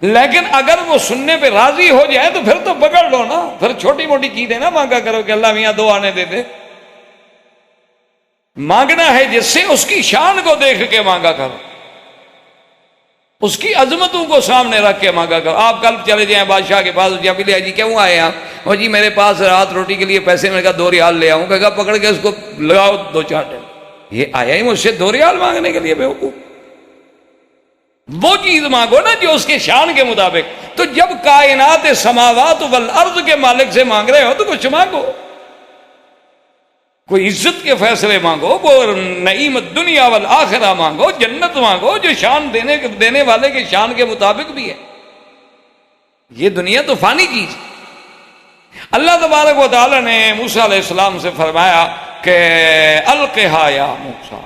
لیکن اگر وہ سننے پہ راضی ہو جائے تو پھر تو پکڑ لو نا، پھر چھوٹی موٹی چیزیں نہ مانگا کرو کہ اللہ میاں دو آنے دے دے، مانگنا ہے جس سے اس کی شان کو دیکھ کے مانگا کرو، اس کی عظمتوں کو سامنے رکھ کے مانگا کرو۔ آپ کل چلے جائیں بادشاہ کے پاس، جب لے جی کیوں آئے آپ؟ وہ جی میرے پاس رات روٹی کے لیے پیسے، میں نے کہا 2 ریال لے آؤں، کہا پکڑ کے اس کو لگاؤ 2-4 ٹائم، یہ آیا ہی مجھ سے 2 ریال مانگنے کے لیے بیوقوف۔ وہ چیز مانگو نا جو اس کے شان کے مطابق۔ تو جب کائنات سماوات والارض کے مالک سے مانگ رہے ہو تو کچھ مانگو، کوئی عزت کے فیصلے مانگو، وہ نعیم الدنیا والآخرہ مانگو، جنت مانگو جو شان دینے والے کے شان کے مطابق بھی ہے۔ یہ دنیا تو فانی چیز۔ اللہ تبارک و تعالی نے موسیٰ علیہ السلام سے فرمایا کہ القھا یا موسیٰ۔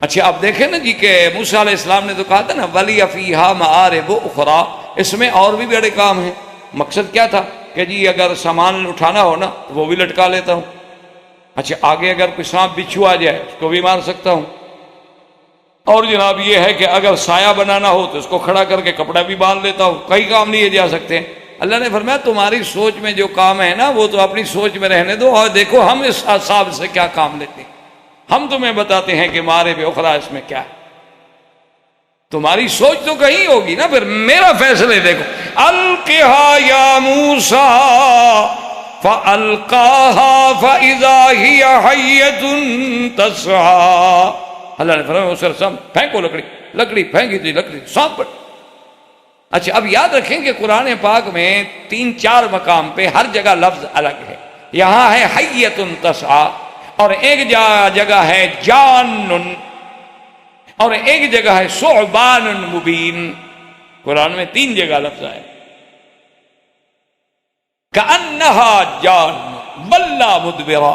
اچھا آپ دیکھیں نا جی کہ موسیٰ علیہ السلام نے تو کہا تھا نا وَلِيَ فِيهَا مَآرِبُ أُخْرَىٰ، اس میں اور بھی بڑے کام ہیں۔ مقصد کیا تھا کہ جی اگر سامان اٹھانا ہو نا تو وہ بھی لٹکا لیتا ہوں، اچھا آگے اگر کوئی سانپ بچھو آ جائے اس کو بھی مار سکتا ہوں، اور جناب یہ ہے کہ اگر سایہ بنانا ہو تو اس کو کھڑا کر کے کپڑا بھی باندھ لیتا ہوں، کئی کام لیے جا سکتے ہیں۔ اللہ نے فرمایا تمہاری سوچ میں جو کام ہے نا وہ تو اپنی سوچ میں رہنے دو، اور دیکھو ہم اس اعصاب سے کیا کام لیتے ہیں، ہم تمہیں بتاتے ہیں کہ مارے بے اخرا اس میں کیا ہے۔ تمہاری سوچ تو کہیں ہوگی نا، پھر میرا فیصلے دیکھو۔ القھا یا موسیٰ فالقاها فاذا ہی حیۃ تسعیٰ۔ اللہ نے فرمایا اسے پھینکو، لکڑی پھینکی تھی، لکڑی سانپ پڑ۔ اچھا اب یاد رکھیں کہ قرآن پاک میں 3-4 مقام پہ ہر جگہ لفظ الگ ہے۔ یہاں ہے حیۃ تسعیٰ، اور ایک جگہ ہے جان، اور ایک جگہ ہے ثعبان مبین۔ قرآن میں 3 جگہ لفظ ہے، کأنہا جان ولا مدبرا،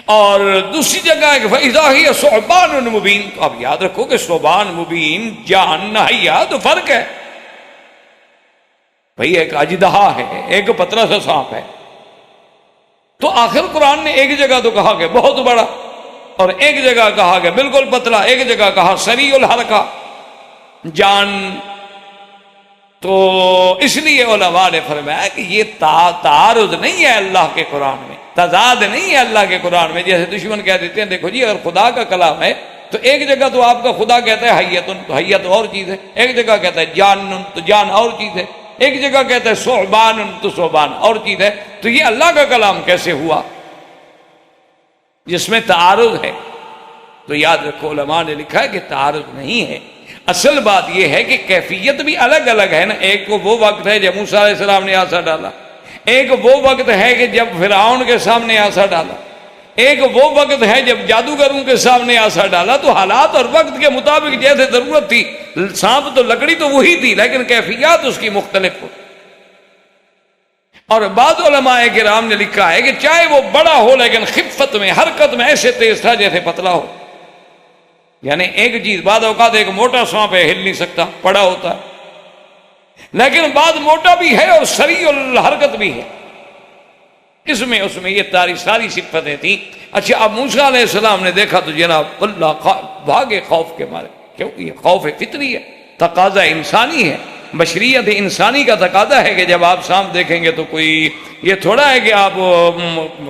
اور دوسری جگہ ہے کہ فإذا ہی ثعبان مبین۔ تو اب یاد رکھو کہ ثعبان مبین جان نہیا تو فرق ہے بھئی، ایک اژدہا ہے ایک پتلا سا سانپ ہے۔ تو آخر قرآن نے ایک جگہ تو کہا کہ بہت بڑا، اور ایک جگہ کہا کہ بالکل پتلا، ایک جگہ کہا سریع الحرکہ جان۔ تو اس لیے علماء نے فرمایا کہ یہ تعارض نہیں ہے اللہ کے قرآن میں، تضاد نہیں ہے اللہ کے قرآن میں۔ جیسے دشمن کہہ دیتے ہیں دیکھو جی اگر خدا کا کلام ہے تو ایک جگہ تو آپ کا خدا کہتا ہے حیۃ، تو حیۃ اور چیز ہے، ایک جگہ کہتا ہے جان تو جان اور چیز ہے، ایک جگہ کہتا ہے ثعبان تو ثعبان اور چیز ہے۔ تو یہ اللہ کا کلام کیسے ہوا جس میں تعارض ہے؟ تو یاد رکھو علماء نے لکھا ہے کہ تعارض نہیں ہے، اصل بات یہ ہے کہ کیفیت بھی الگ الگ ہے نا۔ ایک کو وہ وقت ہے جب موسیٰ علیہ السلام نے عصا ڈالا، ایک وہ وقت ہے کہ جب فرعون کے سامنے عصا ڈالا، ایک وہ وقت ہے جب جادوگروں کے سامنے عصا ڈالا۔ تو حالات اور وقت کے مطابق جیسے ضرورت تھی، سانپ تو لکڑی تو وہی تھی لیکن کیفیات اس کی مختلف ہو۔ اور بعض علماء کرام نے لکھا ہے کہ چاہے وہ بڑا ہو لیکن خفت میں، حرکت میں ایسے تیز تھا جیسے پتلا ہو. یعنی ایک چیز، بعض اوقات ایک موٹا سانپ ہے، ہل نہیں سکتا، پڑا ہوتا ہے، لیکن بعض موٹا بھی ہے اور سریع الحرکت بھی ہے. اس میں یہ ساری صفتیں تھیں. اچھا، اب موسیٰ علیہ السلام نے دیکھا تو جناب اللہ بھاگے خوف کے مارے. کیوں؟ یہ خوف فطری ہے، تقاضا انسانی ہے، بشریت انسانی کا تقاضا ہے کہ جب آپ سامنے دیکھیں گے تو کوئی یہ تھوڑا ہے کہ آپ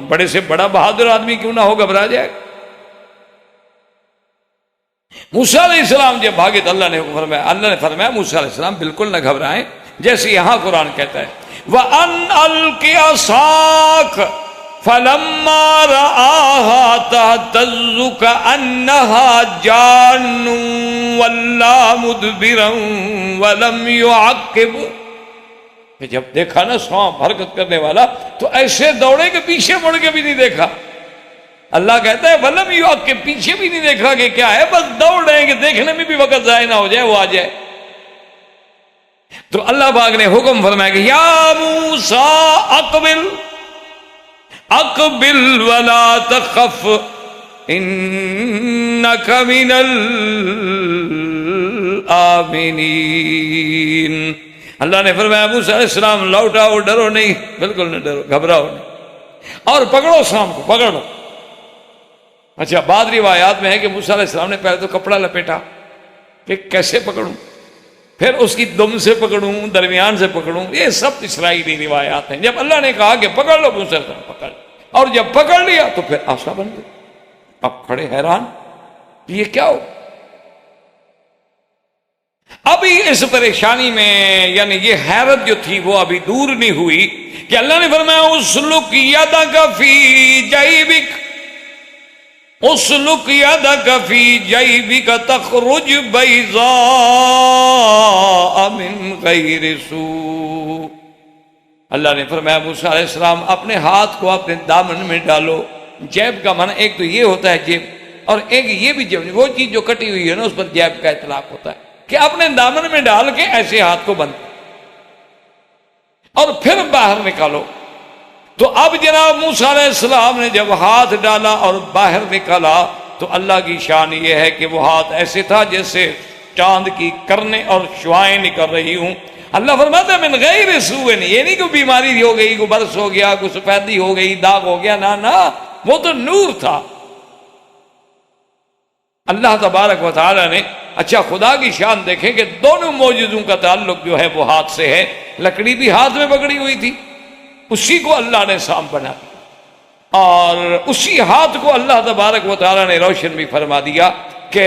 بڑے سے بڑا بہادر آدمی کیوں نہ ہو گھبرا جائے. موسیٰ علیہ السلام جب بھاگے تو اللہ نے فرمایا موسیٰ علیہ السلام بالکل نہ گھبرائیں، جیسے یہاں قرآن کہتا ہے وَأَنْ أَلْقِ عَصَاكَ فَلَمَّا رَآهَا تَهْتَزُّ كَأَنَّهَا جَانٌّ وَلَّىٰ مُدْبِرًا وَلَمْ يُعَقِّبْ. کہ جب دیکھا نا سانپ حرکت کرنے والا تو ایسے دوڑے کہ پیچھے مڑ کے بھی نہیں دیکھا. اللہ کہتا ہے وَلَمْ يُعَقِّبْ، پیچھے بھی نہیں دیکھا کہ کیا ہے، بس دوڑ رہے ہیں کہ دیکھنے میں بھی وقت ضائع نہ ہو جائے، وہ آ جائے. تو اللہ پاک نے حکم فرمایا کہ یا موسیٰ اقبل ولا تخف انک من الآمنین. اللہ نے فرمایا موسیٰ علیہ السلام لوٹاؤ، ڈرو نہیں، بالکل نہ ڈرو، گھبراؤ نہیں، اور پکڑو سانپ کو، پکڑو. اچھا، بعض روایات میں ہے کہ موسیٰ علیہ السلام نے پہلے تو کپڑا لپیٹا کہ کیسے پکڑوں، پھر اس کی دم سے پکڑوں، درمیان سے پکڑوں. یہ سب اسرائیلی روایات ہیں. جب اللہ نے کہا کہ پکڑ لو، موسیٰ علیہ السلام پکڑ، اور جب پکڑ لیا تو پھر آسا بن گئے. اب کھڑے حیران، یہ کیا ہو. ابھی اس پریشانی میں، یعنی یہ حیرت جو تھی وہ ابھی دور نہیں ہوئی کہ اللہ نے فرمایا اسلک یدک فی جیبک، اسلک یدک فی جیبک تخرج بیضاء من غیر سوء. اللہ نے فرمایا موسیٰ علیہ السلام اپنے ہاتھ کو اپنے دامن میں ڈالو. جیب کا معنی ایک تو یہ ہوتا ہے جیب، اور ایک یہ بھی جیب، وہ چیز جو کٹی ہوئی ہے نا اس پر جیب کا اطلاق ہوتا ہے، کہ اپنے دامن میں ڈال کے ایسے ہاتھ کو بند اور پھر باہر نکالو. تو اب جناب موسیٰ علیہ السلام نے جب ہاتھ ڈالا اور باہر نکالا تو اللہ کی شان یہ ہے کہ وہ ہاتھ ایسے تھا جیسے چاند کی کرنیں اور شعائیں نکل رہی ہوں. اللہ فرماتا ہے من غیر سوء، یہ نہیں کوئی بیماری ہو گئی، کوئی برس ہو گیا، کوئی سفیدی ہو گئی، داغ ہو گیا، نہ، وہ تو نور تھا. اللہ تبارک و تعالی نے، اچھا خدا کی شان دیکھیں کہ دونوں معجزوں کا تعلق جو ہے وہ ہاتھ سے ہے. لکڑی بھی ہاتھ میں پکڑی ہوئی تھی، اسی کو اللہ نے سانپ بنا دیا، اور اسی ہاتھ کو اللہ تبارک و تعالی نے روشن بھی فرما دیا کہ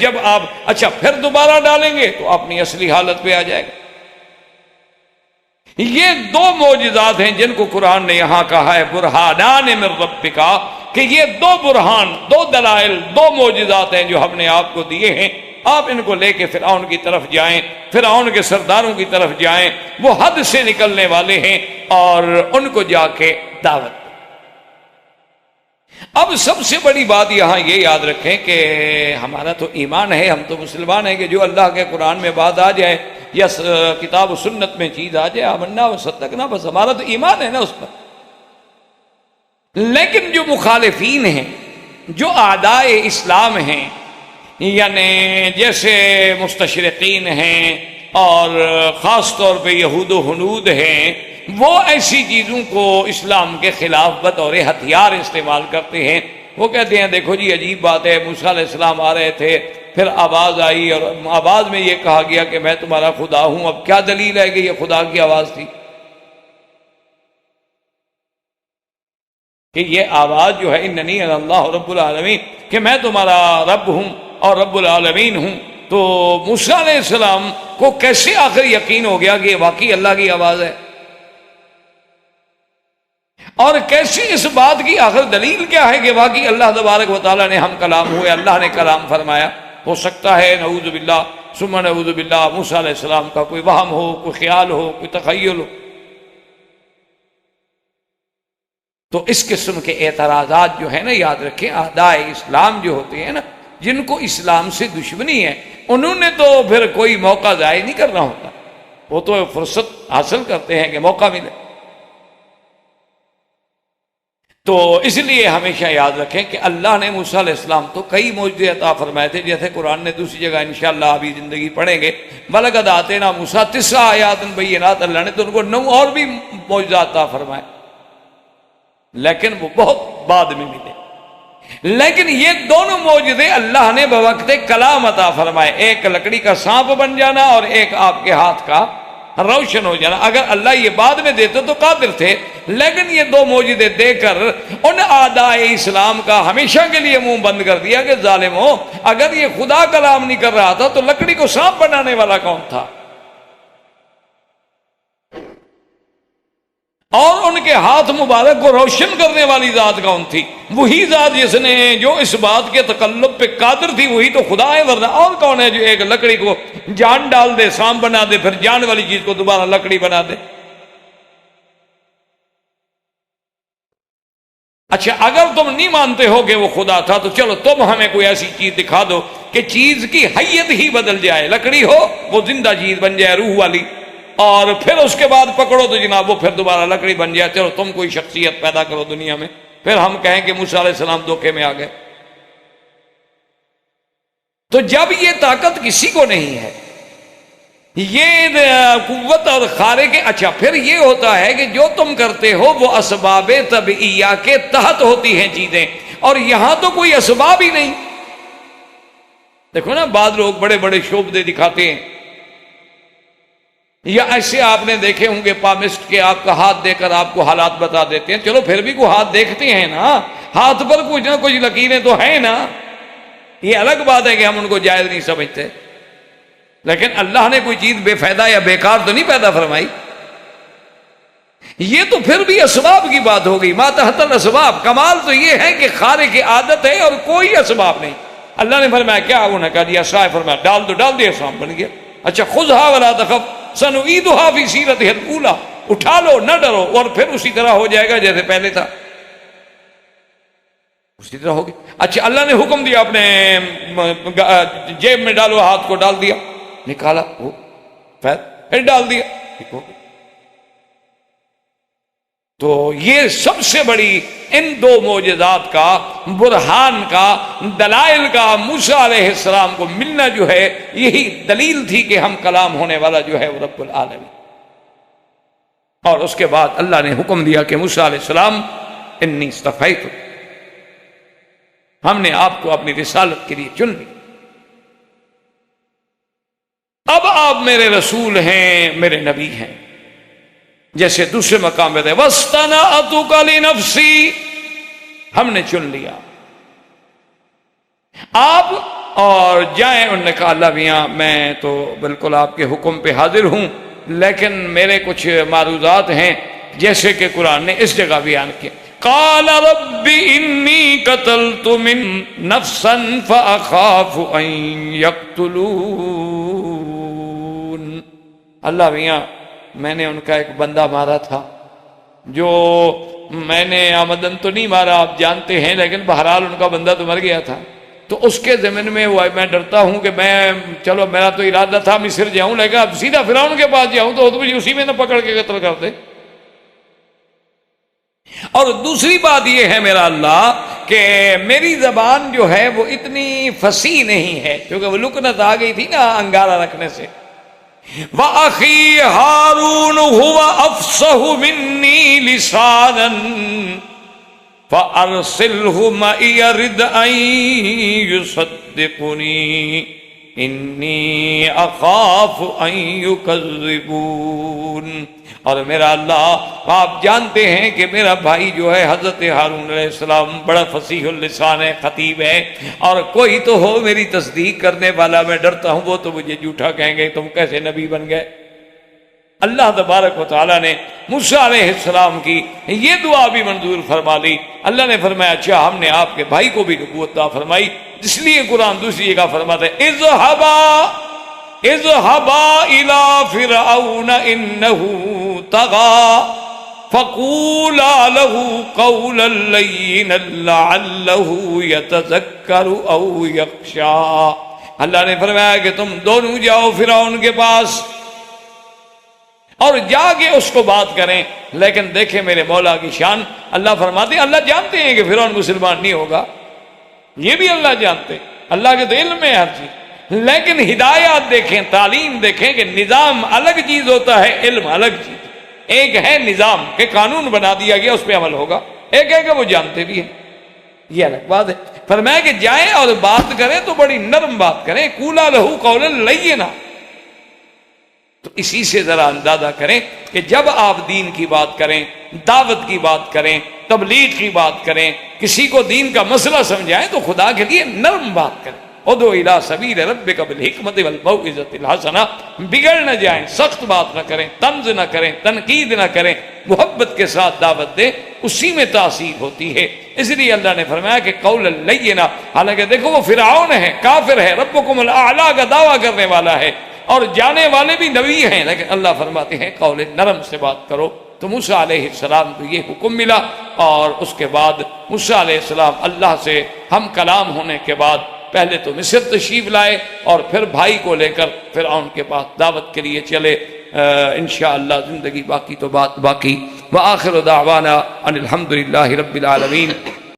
جب آپ اچھا پھر دوبارہ ڈالیں گے تو اپنی اصلی حالت پہ آ جائے گا. یہ دو معجزات ہیں جن کو قرآن نے یہاں کہا ہے برہانان من ربک، کہ یہ دو برہان، دو دلائل، دو معجزات ہیں جو ہم نے آپ کو دیے ہیں. آپ ان کو لے کے فرعون کی طرف جائیں، فرعون کے سرداروں کی طرف جائیں، وہ حد سے نکلنے والے ہیں، اور ان کو جا کے دعوت. اب سب سے بڑی بات یہاں یہ یاد رکھیں کہ ہمارا تو ایمان ہے، ہم تو مسلمان ہیں کہ جو اللہ کے قرآن میں بات آ جائے یا کتاب و سنت میں چیز آ جائے آمنا و صدقنا، بس ہمارا تو ایمان ہے نا اس پر. لیکن جو مخالفین ہیں، جو اعدائے اسلام ہیں، یعنی جیسے مستشرقین ہیں اور خاص طور پہ یہود و ہنود ہیں، وہ ایسی چیزوں کو اسلام کے خلاف بطور ہتھیار استعمال کرتے ہیں. وہ کہتے ہیں دیکھو جی عجیب بات ہے، موسیٰ علیہ السلام آ رہے تھے، پھر آواز آئی اور آواز میں یہ کہا گیا کہ میں تمہارا خدا ہوں. اب کیا دلیل ہے کہ یہ خدا کی آواز تھی؟ کہ یہ آواز جو ہے اننی اللہ رب العالمین، کہ میں تمہارا رب ہوں اور رب العالمین ہوں. تو موسیٰ علیہ السلام کو کیسے آخر یقین ہو گیا کہ یہ واقعی اللہ کی آواز ہے؟ اور کیسی اس بات کی آخر دلیل کیا ہے کہ واقعی اللہ تبارک و تعالیٰ نے ہم کلام ہوئے، اللہ نے کلام فرمایا؟ ہو سکتا ہے نعوذ باللہ ثم نعوذ باللہ موسیٰ علیہ السلام کا کوئی وہم ہو، کوئی خیال ہو، کوئی تخیل ہو. تو اس قسم کے اعتراضات جو ہیں نا، یاد رکھیں اعدائے اسلام جو ہوتے ہیں نا، جن کو اسلام سے دشمنی ہے، انہوں نے تو پھر کوئی موقع ضائع نہیں کرنا ہوتا، وہ تو فرصت حاصل کرتے ہیں کہ موقع ملے. تو اس لیے ہمیشہ یاد رکھیں کہ اللہ نے موسیٰ علیہ السلام تو کئی معجزے عطا فرمائے تھے، جیسے قرآن نے دوسری جگہ انشاءاللہ ابھی زندگی پڑھیں گے، وَلَقَدْ آتَيْنَا مُوسَىٰ 9 آیات بینات، اللہ نے تو ان کو 9 اور بھی معجزات عطا فرمائے، لیکن وہ بہت بعد میں ملے۔ لیکن یہ دونوں معجزے اللہ نے بوقت کلام عطا فرمائے، ایک لکڑی کا سانپ بن جانا اور ایک آپ کے ہاتھ کا روشن ہو جانا۔ اگر اللہ یہ بعد میں دیتے تو قادر تھے، لیکن یہ دو معجزے دے کر ان اعدائے اسلام کا ہمیشہ کے لیے منہ بند کر دیا کہ ظالموں، اگر یہ خدا کلام نہیں کر رہا تھا تو لکڑی کو سانپ بنانے والا کون تھا؟ اور ان کے ہاتھ مبارک کو روشن کرنے والی ذات کون تھی؟ وہی ذات جس نے جو اس بات کے تقلب پہ قادر تھی، وہی تو خدا ہے، ورنہ اور کون ہے جو ایک لکڑی کو جان ڈال دے، سانپ بنا دے، پھر جان والی چیز کو دوبارہ لکڑی بنا دے؟ اچھا، اگر تم نہیں مانتے ہو کہ وہ خدا تھا تو چلو تم ہمیں کوئی ایسی چیز دکھا دو کہ چیز کی حیت ہی بدل جائے، لکڑی ہو وہ زندہ چیز بن جائے، روح والی، اور پھر اس کے بعد پکڑو تو جناب وہ پھر دوبارہ لکڑی بن جائے۔ چلو تم کوئی شخصیت پیدا کرو دنیا میں، پھر ہم کہیں کہ موسیٰ علیہ السلام دھوکے میں آ گئے۔ تو جب یہ طاقت کسی کو نہیں ہے، یہ قوت اور خارق، اچھا پھر یہ ہوتا ہے کہ جو تم کرتے ہو وہ اسباب طبعیہ کے تحت ہوتی ہیں چیزیں، اور یہاں تو کوئی اسباب ہی نہیں۔ دیکھو نا، بعض لوگ بڑے بڑے شعبدے دکھاتے ہیں، یا ایسے آپ نے دیکھے ہوں گے پامسٹ کے آپ کا ہاتھ دے کر آپ کو حالات بتا دیتے ہیں۔ چلو پھر بھی کوئی ہاتھ دیکھتے ہیں نا، ہاتھ پر کچھ نہ کچھ لکیریں تو ہیں نا، یہ الگ بات ہے کہ ہم ان کو جائز نہیں سمجھتے، لیکن اللہ نے کوئی چیز بے فائدہ یا بیکار تو نہیں پیدا فرمائی۔ یہ تو پھر بھی اسباب کی بات ہو گئی، ما تحت الاسباب۔ کمال تو یہ ہے کہ خارق عادت ہے اور کوئی اسباب نہیں۔ اللہ نے فرمایا کیا؟ انہوں نے کہا دیا سائے، فرمایا ڈال دو، ڈال دیا، سانپ بن گیا۔ اچھا، خذھا ولا تخف سنعیدھا فی سیرتھا الاولی، اٹھا لو نہ ڈرو، اور پھر اسی طرح ہو جائے گا جیسے پہلے تھا، اسی طرح ہوگی۔ اچھا، اللہ نے حکم دیا اپنے جیب میں ڈالو، ہاتھ کو ڈال دیا، نکالا، وہ پھر ڈال دیا، ٹھیک ہو گیا۔ تو یہ سب سے بڑی ان دو معجزات کا، برہان کا، دلائل کا موسیٰ علیہ السلام کو ملنا جو ہے، یہی دلیل تھی کہ ہم کلام ہونے والا جو ہے وہ رب العالمین۔ اور اس کے بعد اللہ نے حکم دیا کہ موسیٰ علیہ السلام انی اصطفیتک، ہم نے آپ کو اپنی رسالت کے لیے چن لی، اب آپ میرے رسول ہیں، میرے نبی ہیں۔ جیسے دوسرے مقام پہ تھے وَاسْتَنَعْتُكَ لِنَفْسِي، ہم نے چن لیا آپ، اور جائیں۔ انہوں نے کہا اللہ میاں میں تو بالکل آپ کے حکم پہ حاضر ہوں، لیکن میرے کچھ معروضات ہیں، جیسے کہ قرآن نے اس جگہ بیان کیا، قال رب انی قتلت من نفسا فاخاف ان یقتلون۔ اللہ میاں میں نے ان کا ایک بندہ مارا تھا، جو میں نے آمدن تو نہیں مارا آپ جانتے ہیں، لیکن بہرحال ان کا بندہ تو مر گیا تھا، تو اس کے ضمن میں میں ڈرتا ہوں کہ میں، چلو میرا تو ارادہ تھا مصر جاؤں، لیکن اب سیدھا فرعون کے پاس جاؤں تو مجھے اسی میں نہ پکڑ کے قتل کر دے۔ اور دوسری بات یہ ہے میرا اللہ کہ میری زبان جو ہے وہ اتنی فصیح نہیں ہے، کیونکہ وہ لکنت آ گئی تھی نا انگارہ رکھنے سے۔ وَأَخِي هَارُونُ هُوَ أَفْصَحُ مِنِّي لِسَانًا فَأَرْسِلْهُ مَعِيَ رِدْ أَن يُصَدِّقُنِي إِنِّي أَخَافُ أَن يُكَذِّبُونِ۔ اور میرا اللہ آپ جانتے ہیں کہ میرا بھائی جو ہے حضرت ہارون علیہ السلام بڑا فصیح اللسان ہے، خطیب ہے، اور کوئی تو ہو میری تصدیق کرنے والا، میں ڈرتا ہوں وہ تو مجھے جھوٹا کہیں گے، تم کیسے نبی بن گئے۔ اللہ تبارک و تعالیٰ نے موسیٰ علیہ السلام کی یہ دعا بھی منظور فرما لی۔ اللہ نے فرمایا اچھا ہم نے آپ کے بھائی کو بھی نبوت عطا فرمائی، اس لیے قرآن دوسری جگہ فرماتا ہے اذهبا إلى فرعون إنه طغى فقولا له قولا لينا لعله يتذكر أو يخشى۔ اللہ نے فرمایا کہ تم دونوں جاؤ فرعون کے پاس، اور اور جا کے اس کو بات کریں. لیکن دیکھیں میرے مولا کی شان, اللہ فرماتے ہیں اللہ جانتے ہیں کہ فرعون مسلمان نہیں ہوگا, یہ بھی اللہ جانتے, اللہ کے تو علم میں ہر چیز. لیکن ہدایات دیکھیں, تعلیم دیکھیں کہ نظام الگ چیز ہوتا ہے, علم الگ چیز. ایک ہے نظام کہ قانون بنا دیا گیا اس پہ عمل ہوگا, ایک ہے کہ وہ جانتے بھی ہیں, یہ الگ بات ہے. فرمایا کہ جائیں اور بات کریں تو بڑی نرم بات کریں, قولا لہو قولا لینا. تو اسی سے ذرا اندازہ کریں کہ جب آپ دین کی بات کریں, دعوت کی بات کریں, تبلیغ کی بات کریں, کسی کو دین کا مسئلہ سمجھائیں تو خدا کے لیے نرم بات کریں. ادعو الی سبیل ربک بالحکمت والموعظۃ الحسنہ, بگڑ نہ جائیں, سخت بات نہ کریں, طنز نہ کریں, تنقید نہ کریں, محبت کے ساتھ دعوت دیں, اسی میں تاثیر ہوتی ہے. اس لیے اللہ نے فرمایا کہ قول لینا, حالانکہ دیکھو وہ فرعون ہے, کافر ہے, ربکم الاعلی کا دعویٰ کرنے والا ہے, اور جانے والے بھی نبی ہیں, لیکن اللہ فرماتے ہیں قول نرم سے بات کرو. تو موسیٰ علیہ السلام کو یہ حکم ملا, اور اس کے بعد موسیٰ علیہ السلام اللہ سے ہم کلام ہونے کے بعد پہلے تو مصر تشریف لائے, اور پھر بھائی کو لے کر فرعون کے پاس دعوت کے لیے چلے. انشاءاللہ زندگی باقی تو بات باقی. وآخر دعوانا ان الحمدللہ رب العالمین.